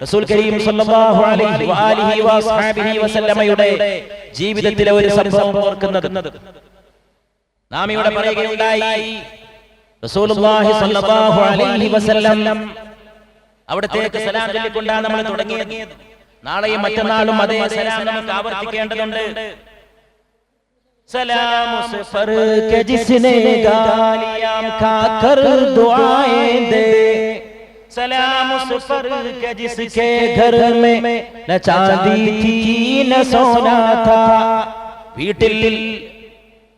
റസൂൽ കരീം സല്ലല്ലാഹു അലൈഹി വആലിഹി വസഹബിഹി വസല്ലമയുടെ ജീവിതത്തിലെ ഒരു സംഭവം ഓർക്കുന്നത്. നാം ഇവിടെ പറയുകയുണ്ടായി, റസൂലുള്ളാഹി സ്വല്ലല്ലാഹു അലൈഹി വസല്ലം അവിടത്തേക്ക് സലാം ചൊല്ലിക്കൊണ്ടാണ് നമ്മൾ തുടങ്ങിയത്. നാളെയും മറ്റന്നാളും അതേ സലാം നമുക്ക് ആവർത്തിക്കേണ്ടതുണ്ട്. സലാം ഉസ് ഫർ കെ ജിസ്നെ ഗാലിയാം ഖാകർ ദുആएं ദേ, സലാം ഉസ് ഫർ കെ ജിസ്കെ ഘർ में न चांदी थी न सोना था. വീട്ടിൽ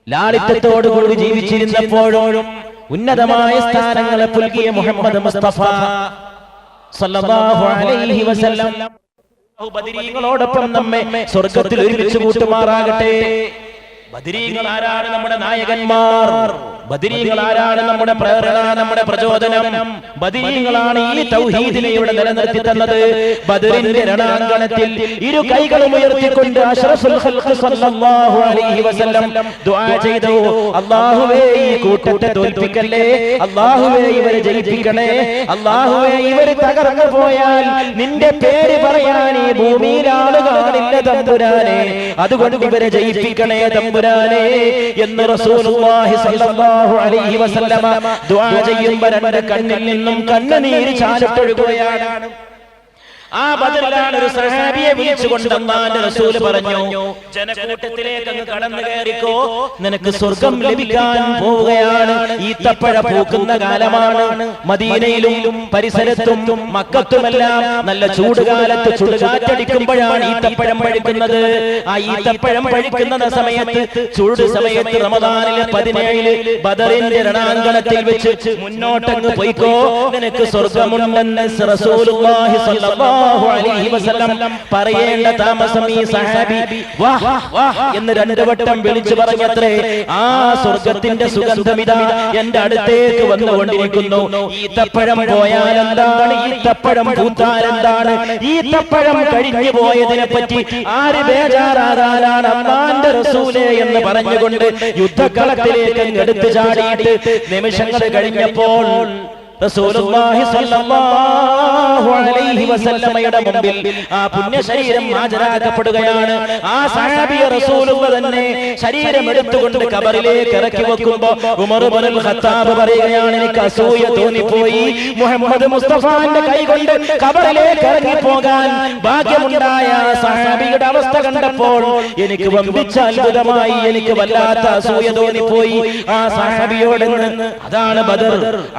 ലാളിത്യത്തോടുകൂടി ജീവിച്ചിരുന്നപ്പോഴും ഉന്നതമായ സ്ഥാനങ്ങളെ പുൽകിയ മുഹമ്മദ് മുസ്തഫ സല്ലല്ലാഹു അലൈഹി വസല്ലം ബദരീങ്ങളോടൊപ്പം നമ്മെ സ്വർഗ്ഗത്തിൽ ഒരുമിച്ച് കൂട്ടുമാറാകട്ടെ. ബദരീങ്ങൾ ആരാണ്? നമ്മുടെ നായകന്മാർ. ബദരീങ്ങൾ ആരാണ്? നമ്മുടെ പ്രേരണ, നമ്മുടെ പ്രചോദനം. ബദരീങ്ങളാണ് ഈ തൗഹീദിനെ ഇവിടെ നിലനിർത്തി തന്നത്. ബദറിന്റെ രണാങ്കണത്തിൽ ഇരു കൈകളും ഉയർത്തിക്കൊണ്ട് അഷ്റഫുൽ ഖൽഖ് സല്ലല്ലാഹു അലൈഹി വസല്ലം ദുആ ചെയ്തു, അല്ലാഹുവേ ഈ കൂട്ടത്തെ തോൽപ്പിക്കല്ലേ, അല്ലാഹുവേ ഇവരെ ജയിപ്പിക്കണേ, അല്ലാഹുവേ ഇവർ തകർന്നു പോയാൽ നിന്റെ പേര് പറയാൻ ഈ ഭൂമിയിൽ ആളുകളില്ല തമ്പുരാനെ, അതുകൊണ്ട് ഇവരെ ജയിപ്പിക്കണേ തമ്പുരാനെ എന്ന് റസൂലുള്ളാഹി സ്വല്ലല്ലാഹു അലൈഹി വസല്ലമ ദുആ ചെയ്യുമ്പോൾ രണ്ട് കണ്ണിൽ നിന്നും കണ്ണുനീര് ചാലത്തൊഴുകുകയാണ്. ആ ബദറിലാണ് ഒരു സഹാബിയെ വിളിച്ചുകൊണ്ട് അല്ലാഹുവിന്റെ റസൂൽ പറഞ്ഞു, ജനക്കൂട്ടത്തിലേക്ക് അങ്ങ് കടന്നു കയറിക്കോ, നിനക്ക് സ്വർഗ്ഗം ലഭിക്കാൻ പോവുകയാണ്. ഈത്തപ്പഴ പൂക്കുന്ന കാലമാണ്. മദീനയിലും പരിസരത്തും മക്കത്തുമെല്ലാം നല്ല ചൂടുകാലത്ത് ചുടുകാറ്റടിക്കുമ്പോഴാണ് ഈത്തപ്പഴം പഴുക്കുന്നത്. ആ ഈത്തപ്പഴം പഴുക്കുന്ന സമയത്ത്, ചൂട് സമയത്ത് റമദാനിലെ 17 ബദറിന്റെ രണാങ്കണത്തിൽ വെച്ച് മുന്നോട്ടങ്ങ് പോയിക്കോ, നിനക്ക് സ്വർഗ്ഗമുണ്ടെന്ന് റസൂലുള്ളാഹി സ്വല്ലല്ലാഹു അലൈഹി വസല്ലം പറയേണ്ട താമസം ഈ സഹാബി വാഹ് വാഹ് എന്ന് 2 വട്ടം വിളിച്ചു പറഞ്ഞത്രേ. ആ സ്വർഗ്ഗത്തിന്റെ സുഗന്ധമിതാ എന്റെ അടുത്തേക്ക് വന്നുകൊണ്ടിരിക്കുന്നു. ഈത്തപ്പഴം പോയാൽ എന്താണ്, ഈത്തപ്പഴം പൂത്താൽ എന്താണ്, ഈത്തപ്പഴം കഴിഞ്ഞു പോയതിനെ പറ്റി ആര് ബേജാറാകാനാണ് അല്ലാഹുവിന്റെ റസൂലേ എന്ന് പറഞ്ഞുകൊണ്ട് യുദ്ധക്കളത്തിലേക്ക് എടുത്തു ചാടിയിട്ട് നിമിഷങ്ങൾ കഴിഞ്ഞപ്പോൾ റസൂലുള്ളാഹി സ്വല്ലല്ലാഹു അലൈഹി വസല്ലമയുടെ മുമ്പിൽ ആ പുണ്യ ശരീരം ഹാജരാക്കപ്പെടുകയാണ്. ആ സഹാബിയെ റസൂലുള്ളാഹി തന്നെ ശരീരം എടുത്തുകൊണ്ട് ഖബറിലേക്ക് ഇറക്കി വെക്കുമ്പോൾ ഉമർ ഇബ്നുൽ ഖത്താബ് പറയുകയാണ്, എനിക്ക് അസൂയ തോന്നിപ്പോയി. മുഹമ്മദ് മുസ്തഫാന്റെ കൈകൊണ്ട് ഖബറിലേക്ക് ഇറങ്ങി പോകാൻ ഭാഗ്യമുണ്ടായ സഹാബിയുടെ അവസ്ഥ കണ്ടപ്പോൾ എനിക്ക് വമ്പിച്ച അത്ഭുതമായി, എനിക്ക് വല്ലാത്ത അസൂയ തോന്നിപ്പോയി. ആ സഹാബിയോട് അതാണ് ബദർ.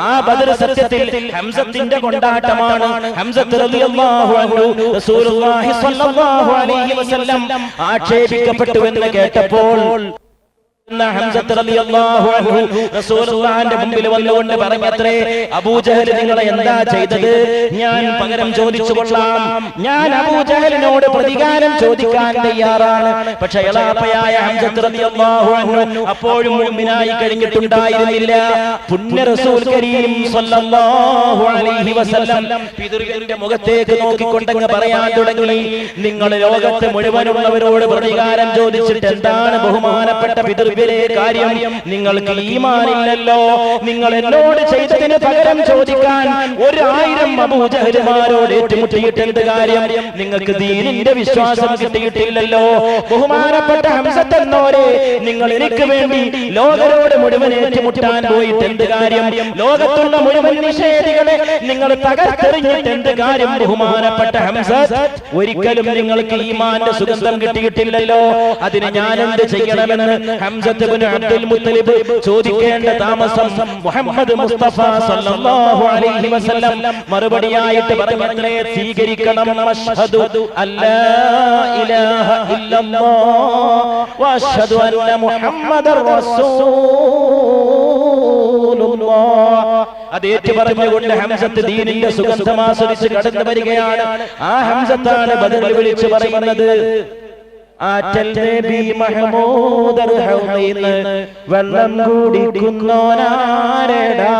ആ ബദർ സത്യത്തിൽ ഹംസത്തിന്റെ കൊണ്ടാട്ടമാണ്. ഹംസത്ത് റളിയല്ലാഹു അൻഹു റസൂലുള്ളാഹി സ്വല്ലല്ലാഹു അലൈഹി വസല്ലം ആക്ഷേപിക്കപ്പെട്ടുവെന്ന് കേട്ടപ്പോൾ ഹംസത്ത് റളിയല്ലാഹു അൻഹു റസൂലുള്ളാഹിന്റെ മുമ്പിൽ വന്നുകൊണ്ട് പറഞ്ഞത്രേ, അബൂജഹൽ നിങ്ങളെ എന്താ ചെയ്തത്? ഞാൻ പകരം ചോദിച്ചു കൊള്ളാം. ഞാൻ അബൂജഹലിനോട് പ്രതികാരം ചോദിക്കാൻ തയ്യാറാണ്. പക്ഷേ എളാപ്പയായ ഹംസത്ത് റളിയല്ലാഹു അൻഹു അപ്പോഴും മുഅ്മിനായി കഴിഞ്ഞിട്ടുണ്ടായിരുന്നില്ല. പുണ്യ റസൂൽ കരീം സ്വല്ലല്ലാഹു അലൈഹി വസല്ലം പിതൃവിന്റെ മുഖത്തേക്ക് നോക്കിക്കൊണ്ടങ്ങ് പറയാൻ തുടങ്ങി, നിങ്ങൾ ലോകത്ത് മുഴുവനുള്ളവരോട് പ്രതികാരം ചോദിച്ചിട്ട് എന്താണ് ബഹുമാനപ്പെട്ട പിതൃ കാര്യം? നിങ്ങൾക്ക് ഈമാനില്ലല്ലോ. നിങ്ങൾ എന്നോട് ചെയ്തതിന് പകരം ചോദിക്കാൻ 1000 അബൂജഹലുമാരോട് ഏറ്റുമുട്ടിയിട്ട് എന്ത് കാര്യം? നിങ്ങൾക്ക് ദീനിന്റെ വിശ്വാസം കിട്ടിയിട്ടില്ലല്ലോ. ബഹുമാനപ്പെട്ട ഹംസത്ത് എന്നോരെ, നിങ്ങൾ എനിക്ക് വേണ്ടി ലോകരോട് മുഴുവൻ ഏറ്റുമുട്ടാൻ പോയിട്ട് എന്ത് കാര്യം? ലോകത്തുള്ള മുഴുവൻ നിഷേധികളെ നിങ്ങൾ തകർത്തെറിഞ്ഞിട്ട് എന്ത് കാര്യം? ബഹുമാനപ്പെട്ട ഹംസത്ത്, ഒരിക്കലും നിങ്ങൾക്ക് ഈമാന്റെ സുഗന്ധം കിട്ടിയിട്ടില്ലല്ലോ. അതിന് ഞാൻ എന്ത് ചെയ്യണമെന്ന് ഹംസത്ത് ഇബ്നു അബ്ദുൽ മുത്തലിബ് ചോദിക്കേണ്ട താമസം മുഹമ്മദ് മുസ്തഫ സല്ലല്ലാഹു അലൈഹി വസല്ലം മറുപടിയായിട്ട് പറഞ്ഞത്രേ, സ്വീകരിക്കണം. അഷ്ഹദു അല്ലാ ഇലാഹ ഇല്ലല്ലാഹ് വ അഷ്ഹദു അന്ന മുഹമ്മദർ റസൂലുള്ളാഹ്. അതേറ്റ് പറഞ്ഞുകൊണ്ട് ഹംസത്ത് ദീനിന്റെ സുഗന്ധം ആസ്വദിച്ച് കടന്നു വരികയാണ്. ആ ഹംസത്താണ് ബദറിൽ വിളിച്ചു പറയുന്നത്, ആറ്റൽ നബി മഹ്മൂദർ ഹൗദീന്ന് വെള്ളം കുടിക്കുന്നോനാരെടാ.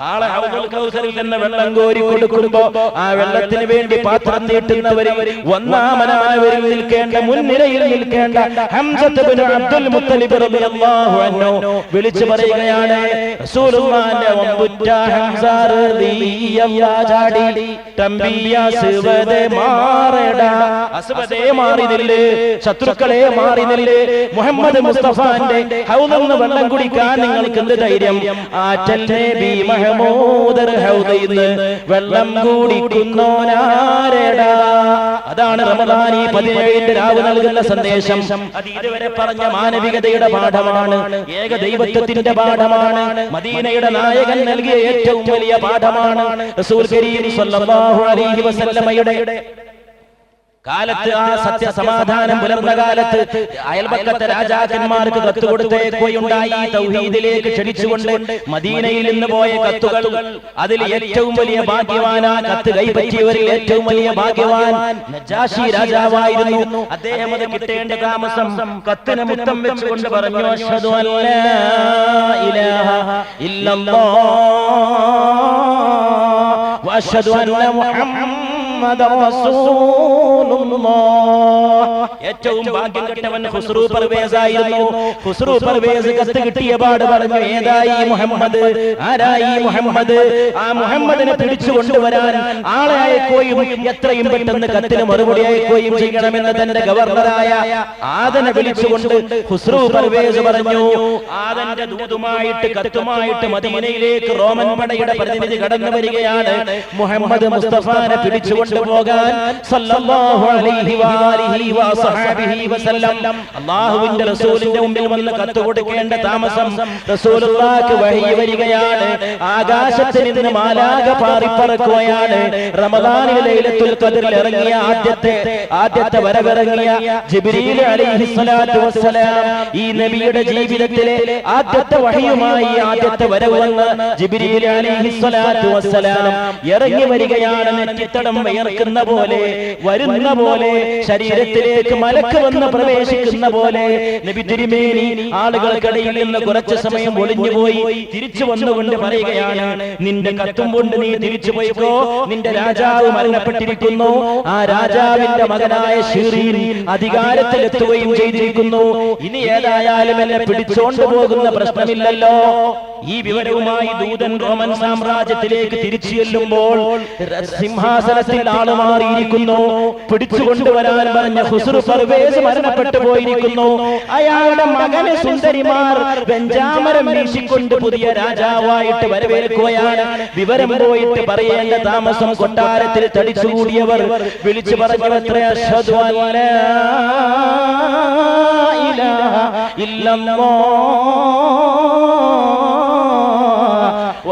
ആളെ ഹൗദുൽ കൗസറിൽ തന്നെ വെള്ളം കോരി കൊടുക്കുമ്പോ ആ വെള്ളത്തിന് വേണ്ടി പാത്രം നീട്ടുന്നവരിൽ ഒന്നാമനായവരിൽ നിൽക്കേണ്ട, മുൻനിരയിൽ നിൽക്കേണ്ട ഹംസത്ത് ഇബ്നു അബ്ദുൽ മുത്തലിബ് റളിയല്ലാഹു അൻഹു വിളിച്ചു പറയുകയാണ്, റസൂലുള്ളാഹിന്റെ വമ്പുറ്റ ഹംസ റളിയല്ലാഹു തംബിയ സുവദേ മാറടാ. അസ്വദേ മാറി നില്ല്, ശത്രുക്കളെ മാറി നില്ല്. മുഹമ്മദ് മുസ്തഫാന്റെ ഹൗദിൽ വെള്ളം കുടിക്കാൻ നിങ്ങൾക്ക് എന്ത് ധൈര്യം? ആറ്റൽ നബി മഹ്മൂദർ ഹൗദീന്ന് വെള്ളം കുടിക്കുന്നോനാരെടാ. അതാണ് റമദാൻ ഈ 17 രാവ് നൽകുന്ന സന്ദേശം. അത് ഇതുവരെ പറഞ്ഞ മാനവികതയുടെ പാഠമാണ്, ഏക ദൈവത്വത്തിന്റെ പാഠമാണ്, മദീനയുടെ നായകൻ നൽകിയ ഏറ്റവും വലിയ പാഠമാണ്. റസൂൽ കരീം സ്വല്ലല്ലാഹു അലൈഹി വസല്ലമയുടെ കാലത്ത്, ആ സത്യസമാധാനം പുലർന്ന കാലത്ത് അയൽപക്കത്തെ രാജാക്കന്മാർക്ക് കത്ത് കൊടുത്തേക്കുകയുണ്ടായി. തൗഹീദിലേക്ക് ക്ഷണിച്ചുകൊണ്ട് മദീനയിൽ നിന്ന് പോയ കത്തുകൾ, അതിൽ ഏറ്റവും വലിയ ഭാഗ്യവാൻ, ആ കത്ത് കൈപ്പറ്റിയവരിൽ ഏറ്റവും വലിയ ഭാഗ്യവാൻ നജാശി രാജാവായിരുന്നു. അദ്ദേഹം അത് കിട്ടേണ്ട താമസം കത്തിന് മുത്തം വെച്ചുകൊണ്ട് പറഞ്ഞു, അഷ്ഹദു അല്ലാ ഇലാഹ ഇല്ലല്ലാഹ് വ അഷ്ഹദു അന്ന മുഹമ്മദർ റസൂലുള്ളാഹ്. ഏറ്റവും ഭാഗ്യം കെട്ടവൻ ഖുസ്റു പർവേസ് ആയിരുന്നു. ഖുസ്റു പർവേസ് കത്ത് കിട്ടിയ പാട് പറഞ്ഞു, ഏതായി മുഹമ്മദ്? ആരായി മുഹമ്മദ്? ആ മുഹമ്മദിനെ പിടിച്ചു കൊണ്ടുവരാൻ ആളെ അയക്കുകയും എത്രയും പെട്ടെന്ന് കത്തിന് മറുപടി അയക്കുകയും ചെയ്യണമെന്ന് തന്റെ ഗവർണറായ ആദനെ വിളിച്ചുകൊണ്ട് ഖുസ്റു പർവേസ് പറഞ്ഞു. ആദന്റെ ദൂതുമായിട്ട് കത്തുമായിട്ട് മദീനയിലേക്ക് റോമൻ പടയുടെ പ്രതിനിധി കടന്നു വരികയാണ്. മുഹമ്മദ് മുസ്തഫാനെ പിടിച്ചു കൊണ്ടുപോകാൻ സല്ലല്ലാഹു അലൈഹി വആലിഹി വസഹബിഹി വസല്ലം അല്ലാഹുവിന്റെ റസൂലിന്റെ മുമ്പിൽ വന്ന് കത്ത് കൊടുക്കേണ്ട താമസം റസൂലുള്ളാഹിക്ക് വഹി വരികയാണ്. ആകാശത്തിൽ നിന്ന് മാലാഖ പാറിപ്പറക്കുകയാണ്. റമദാനിലെ ലൈലത്തുൽ ഖദ്റിൽ ഇറങ്ങിയ ആദ്യത്തെ വരവിറങ്ങിയ ജിബ്രീൽ അലൈഹിസ്സലാത്തു വസ്സലാം ഈ നബിയുടെ ജീവിതത്തിലെ ആദ്യത്തെ വഹിയുമായി ആദ്യത്തെ വരവ് വന്ന ജിബ്രീൽ അലൈഹിസ്സലാത്തു വസ്സലാം ഇറങ്ങി വരികയാണ്. നെറ്റിത്തടം വിയർക്കുന്ന പോലെ, വരുന്ന പോലെ, ശരീരത്തിലേക്ക് മലക്ക് വന്ന് പ്രവേശിക്കുന്ന പോലെ നബി തിരുമേനി ആളുകൾക്കിടയിൽ നിന്ന് കുറച്ചു സമയം ഒളിഞ്ഞുപോയി തിരിച്ചു വന്നുകൊണ്ട് പറയുകയാണ്, നിന്റെ കത്തും കൊണ്ട് നീ തിരിച്ചു പോയിക്കോ, നിന്റെ രാജാവ് മരണപ്പെട്ടിരിക്കുന്നു. ആ രാജാവിന്റെ മകനായ ശീറീൻ അധികാരത്തിലെത്തുകയും ചെയ്തിരിക്കുന്നു. ഇനി ഏതായാലും എന്നെ പിടിച്ചോണ്ട് പോകുന്ന പ്രശ്നമില്ലല്ലോ. ഈ വിവരവുമായി ദൂതൻ റോമൻ സാമ്രാജ്യത്തിലേക്ക് തിരിച്ചു ചെല്ലുമ്പോൾ സിംഹാസനത്തിൽ ആള് മാറിയിരിക്കുന്നു. പിടിച്ചുകൊണ്ടുവരാൻ പറഞ്ഞ ഖുസ്റു പർവേസ് മരണപ്പെട്ടു പോയിരിക്കുന്നു. അയാളുടെ മകനെ സുന്ദരിമാർ വെഞ്ചാമരം വീശിക്കൊണ്ട് പുതിയ രാജാവായിട്ട് വരവേൽക്കുകയാണ്. വിവരം പോയിട്ട് പറയേണ്ട താമസം കൊട്ടാരത്തിൽ തടിച്ചുകൂടിയവർ വിളിച്ചു പറഞ്ഞവത്രേ, അഷ്ഹദു അല്ലാ ഇലാഹ ഇല്ലല്ലാഹ്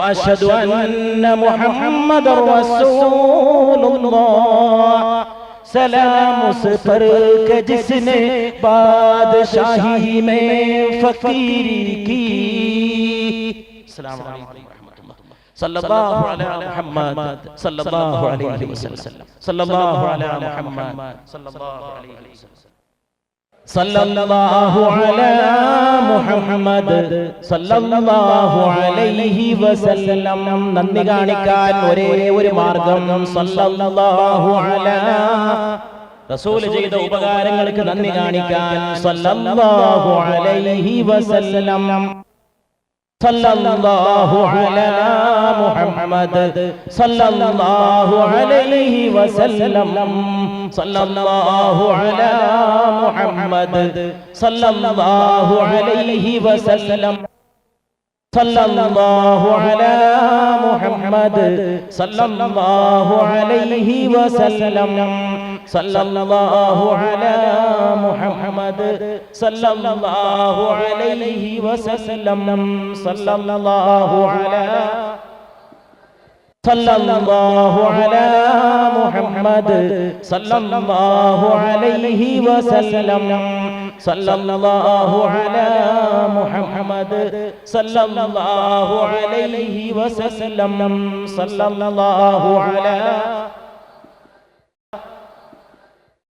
وأشهد أن محمد رسول الله سلام اس پر کہ جس نے بادشاہی میں فقیری کی. السلام علیکم ورحمۃ اللہ. صلی اللہ علی محمد صلی اللہ علیہ وسلم. صلی اللہ علی محمد صلی اللہ علیہ وسلم. സല്ലല്ലാഹു അലാ മുഹമ്മദ് സല്ലല്ലാഹു അലൈഹി വസല്ലം. നന്ദി കാണിക്കാൻ ഒരേ ഒരു മാർഗം സല്ലല്ലാഹു അലാ. റസൂൽ ചെയ്ത ഉപകാരങ്ങൾക്ക് നന്ദി കാണിക്കാൻ സല്ലല്ലാഹു അലൈഹി വസല്ലം. സല്ലല്ലാഹു അലാ മുഹമ്മദ് സല്ലല്ലാഹു അലൈഹി വസല്ലം. സല്ലല്ലാഹു അലാ മുഹമ്മദ് സല്ലല്ലാഹു അലൈഹി വസല്ലം. സല്ലല്ലാഹു അലാ മുഹമ്മദ് സല്ലല്ലാഹു അലൈഹി വസല്ലം. സല്ലല്ലാഹു അലാ മുഹമ്മദ് സല്ലല്ലാഹു അലൈഹി വസല്ലം. സല്ലല്ലാഹു അലാ സല്ലല്ലാഹു അലാ മുഹമ്മദ് സല്ലല്ലാഹു അലൈഹി വസല്ലം. സല്ലല്ലാഹു അലാ മുഹമ്മദ് സല്ലല്ലാഹു അലൈഹി വസല്ലം. സല്ലല്ലാഹു അലാ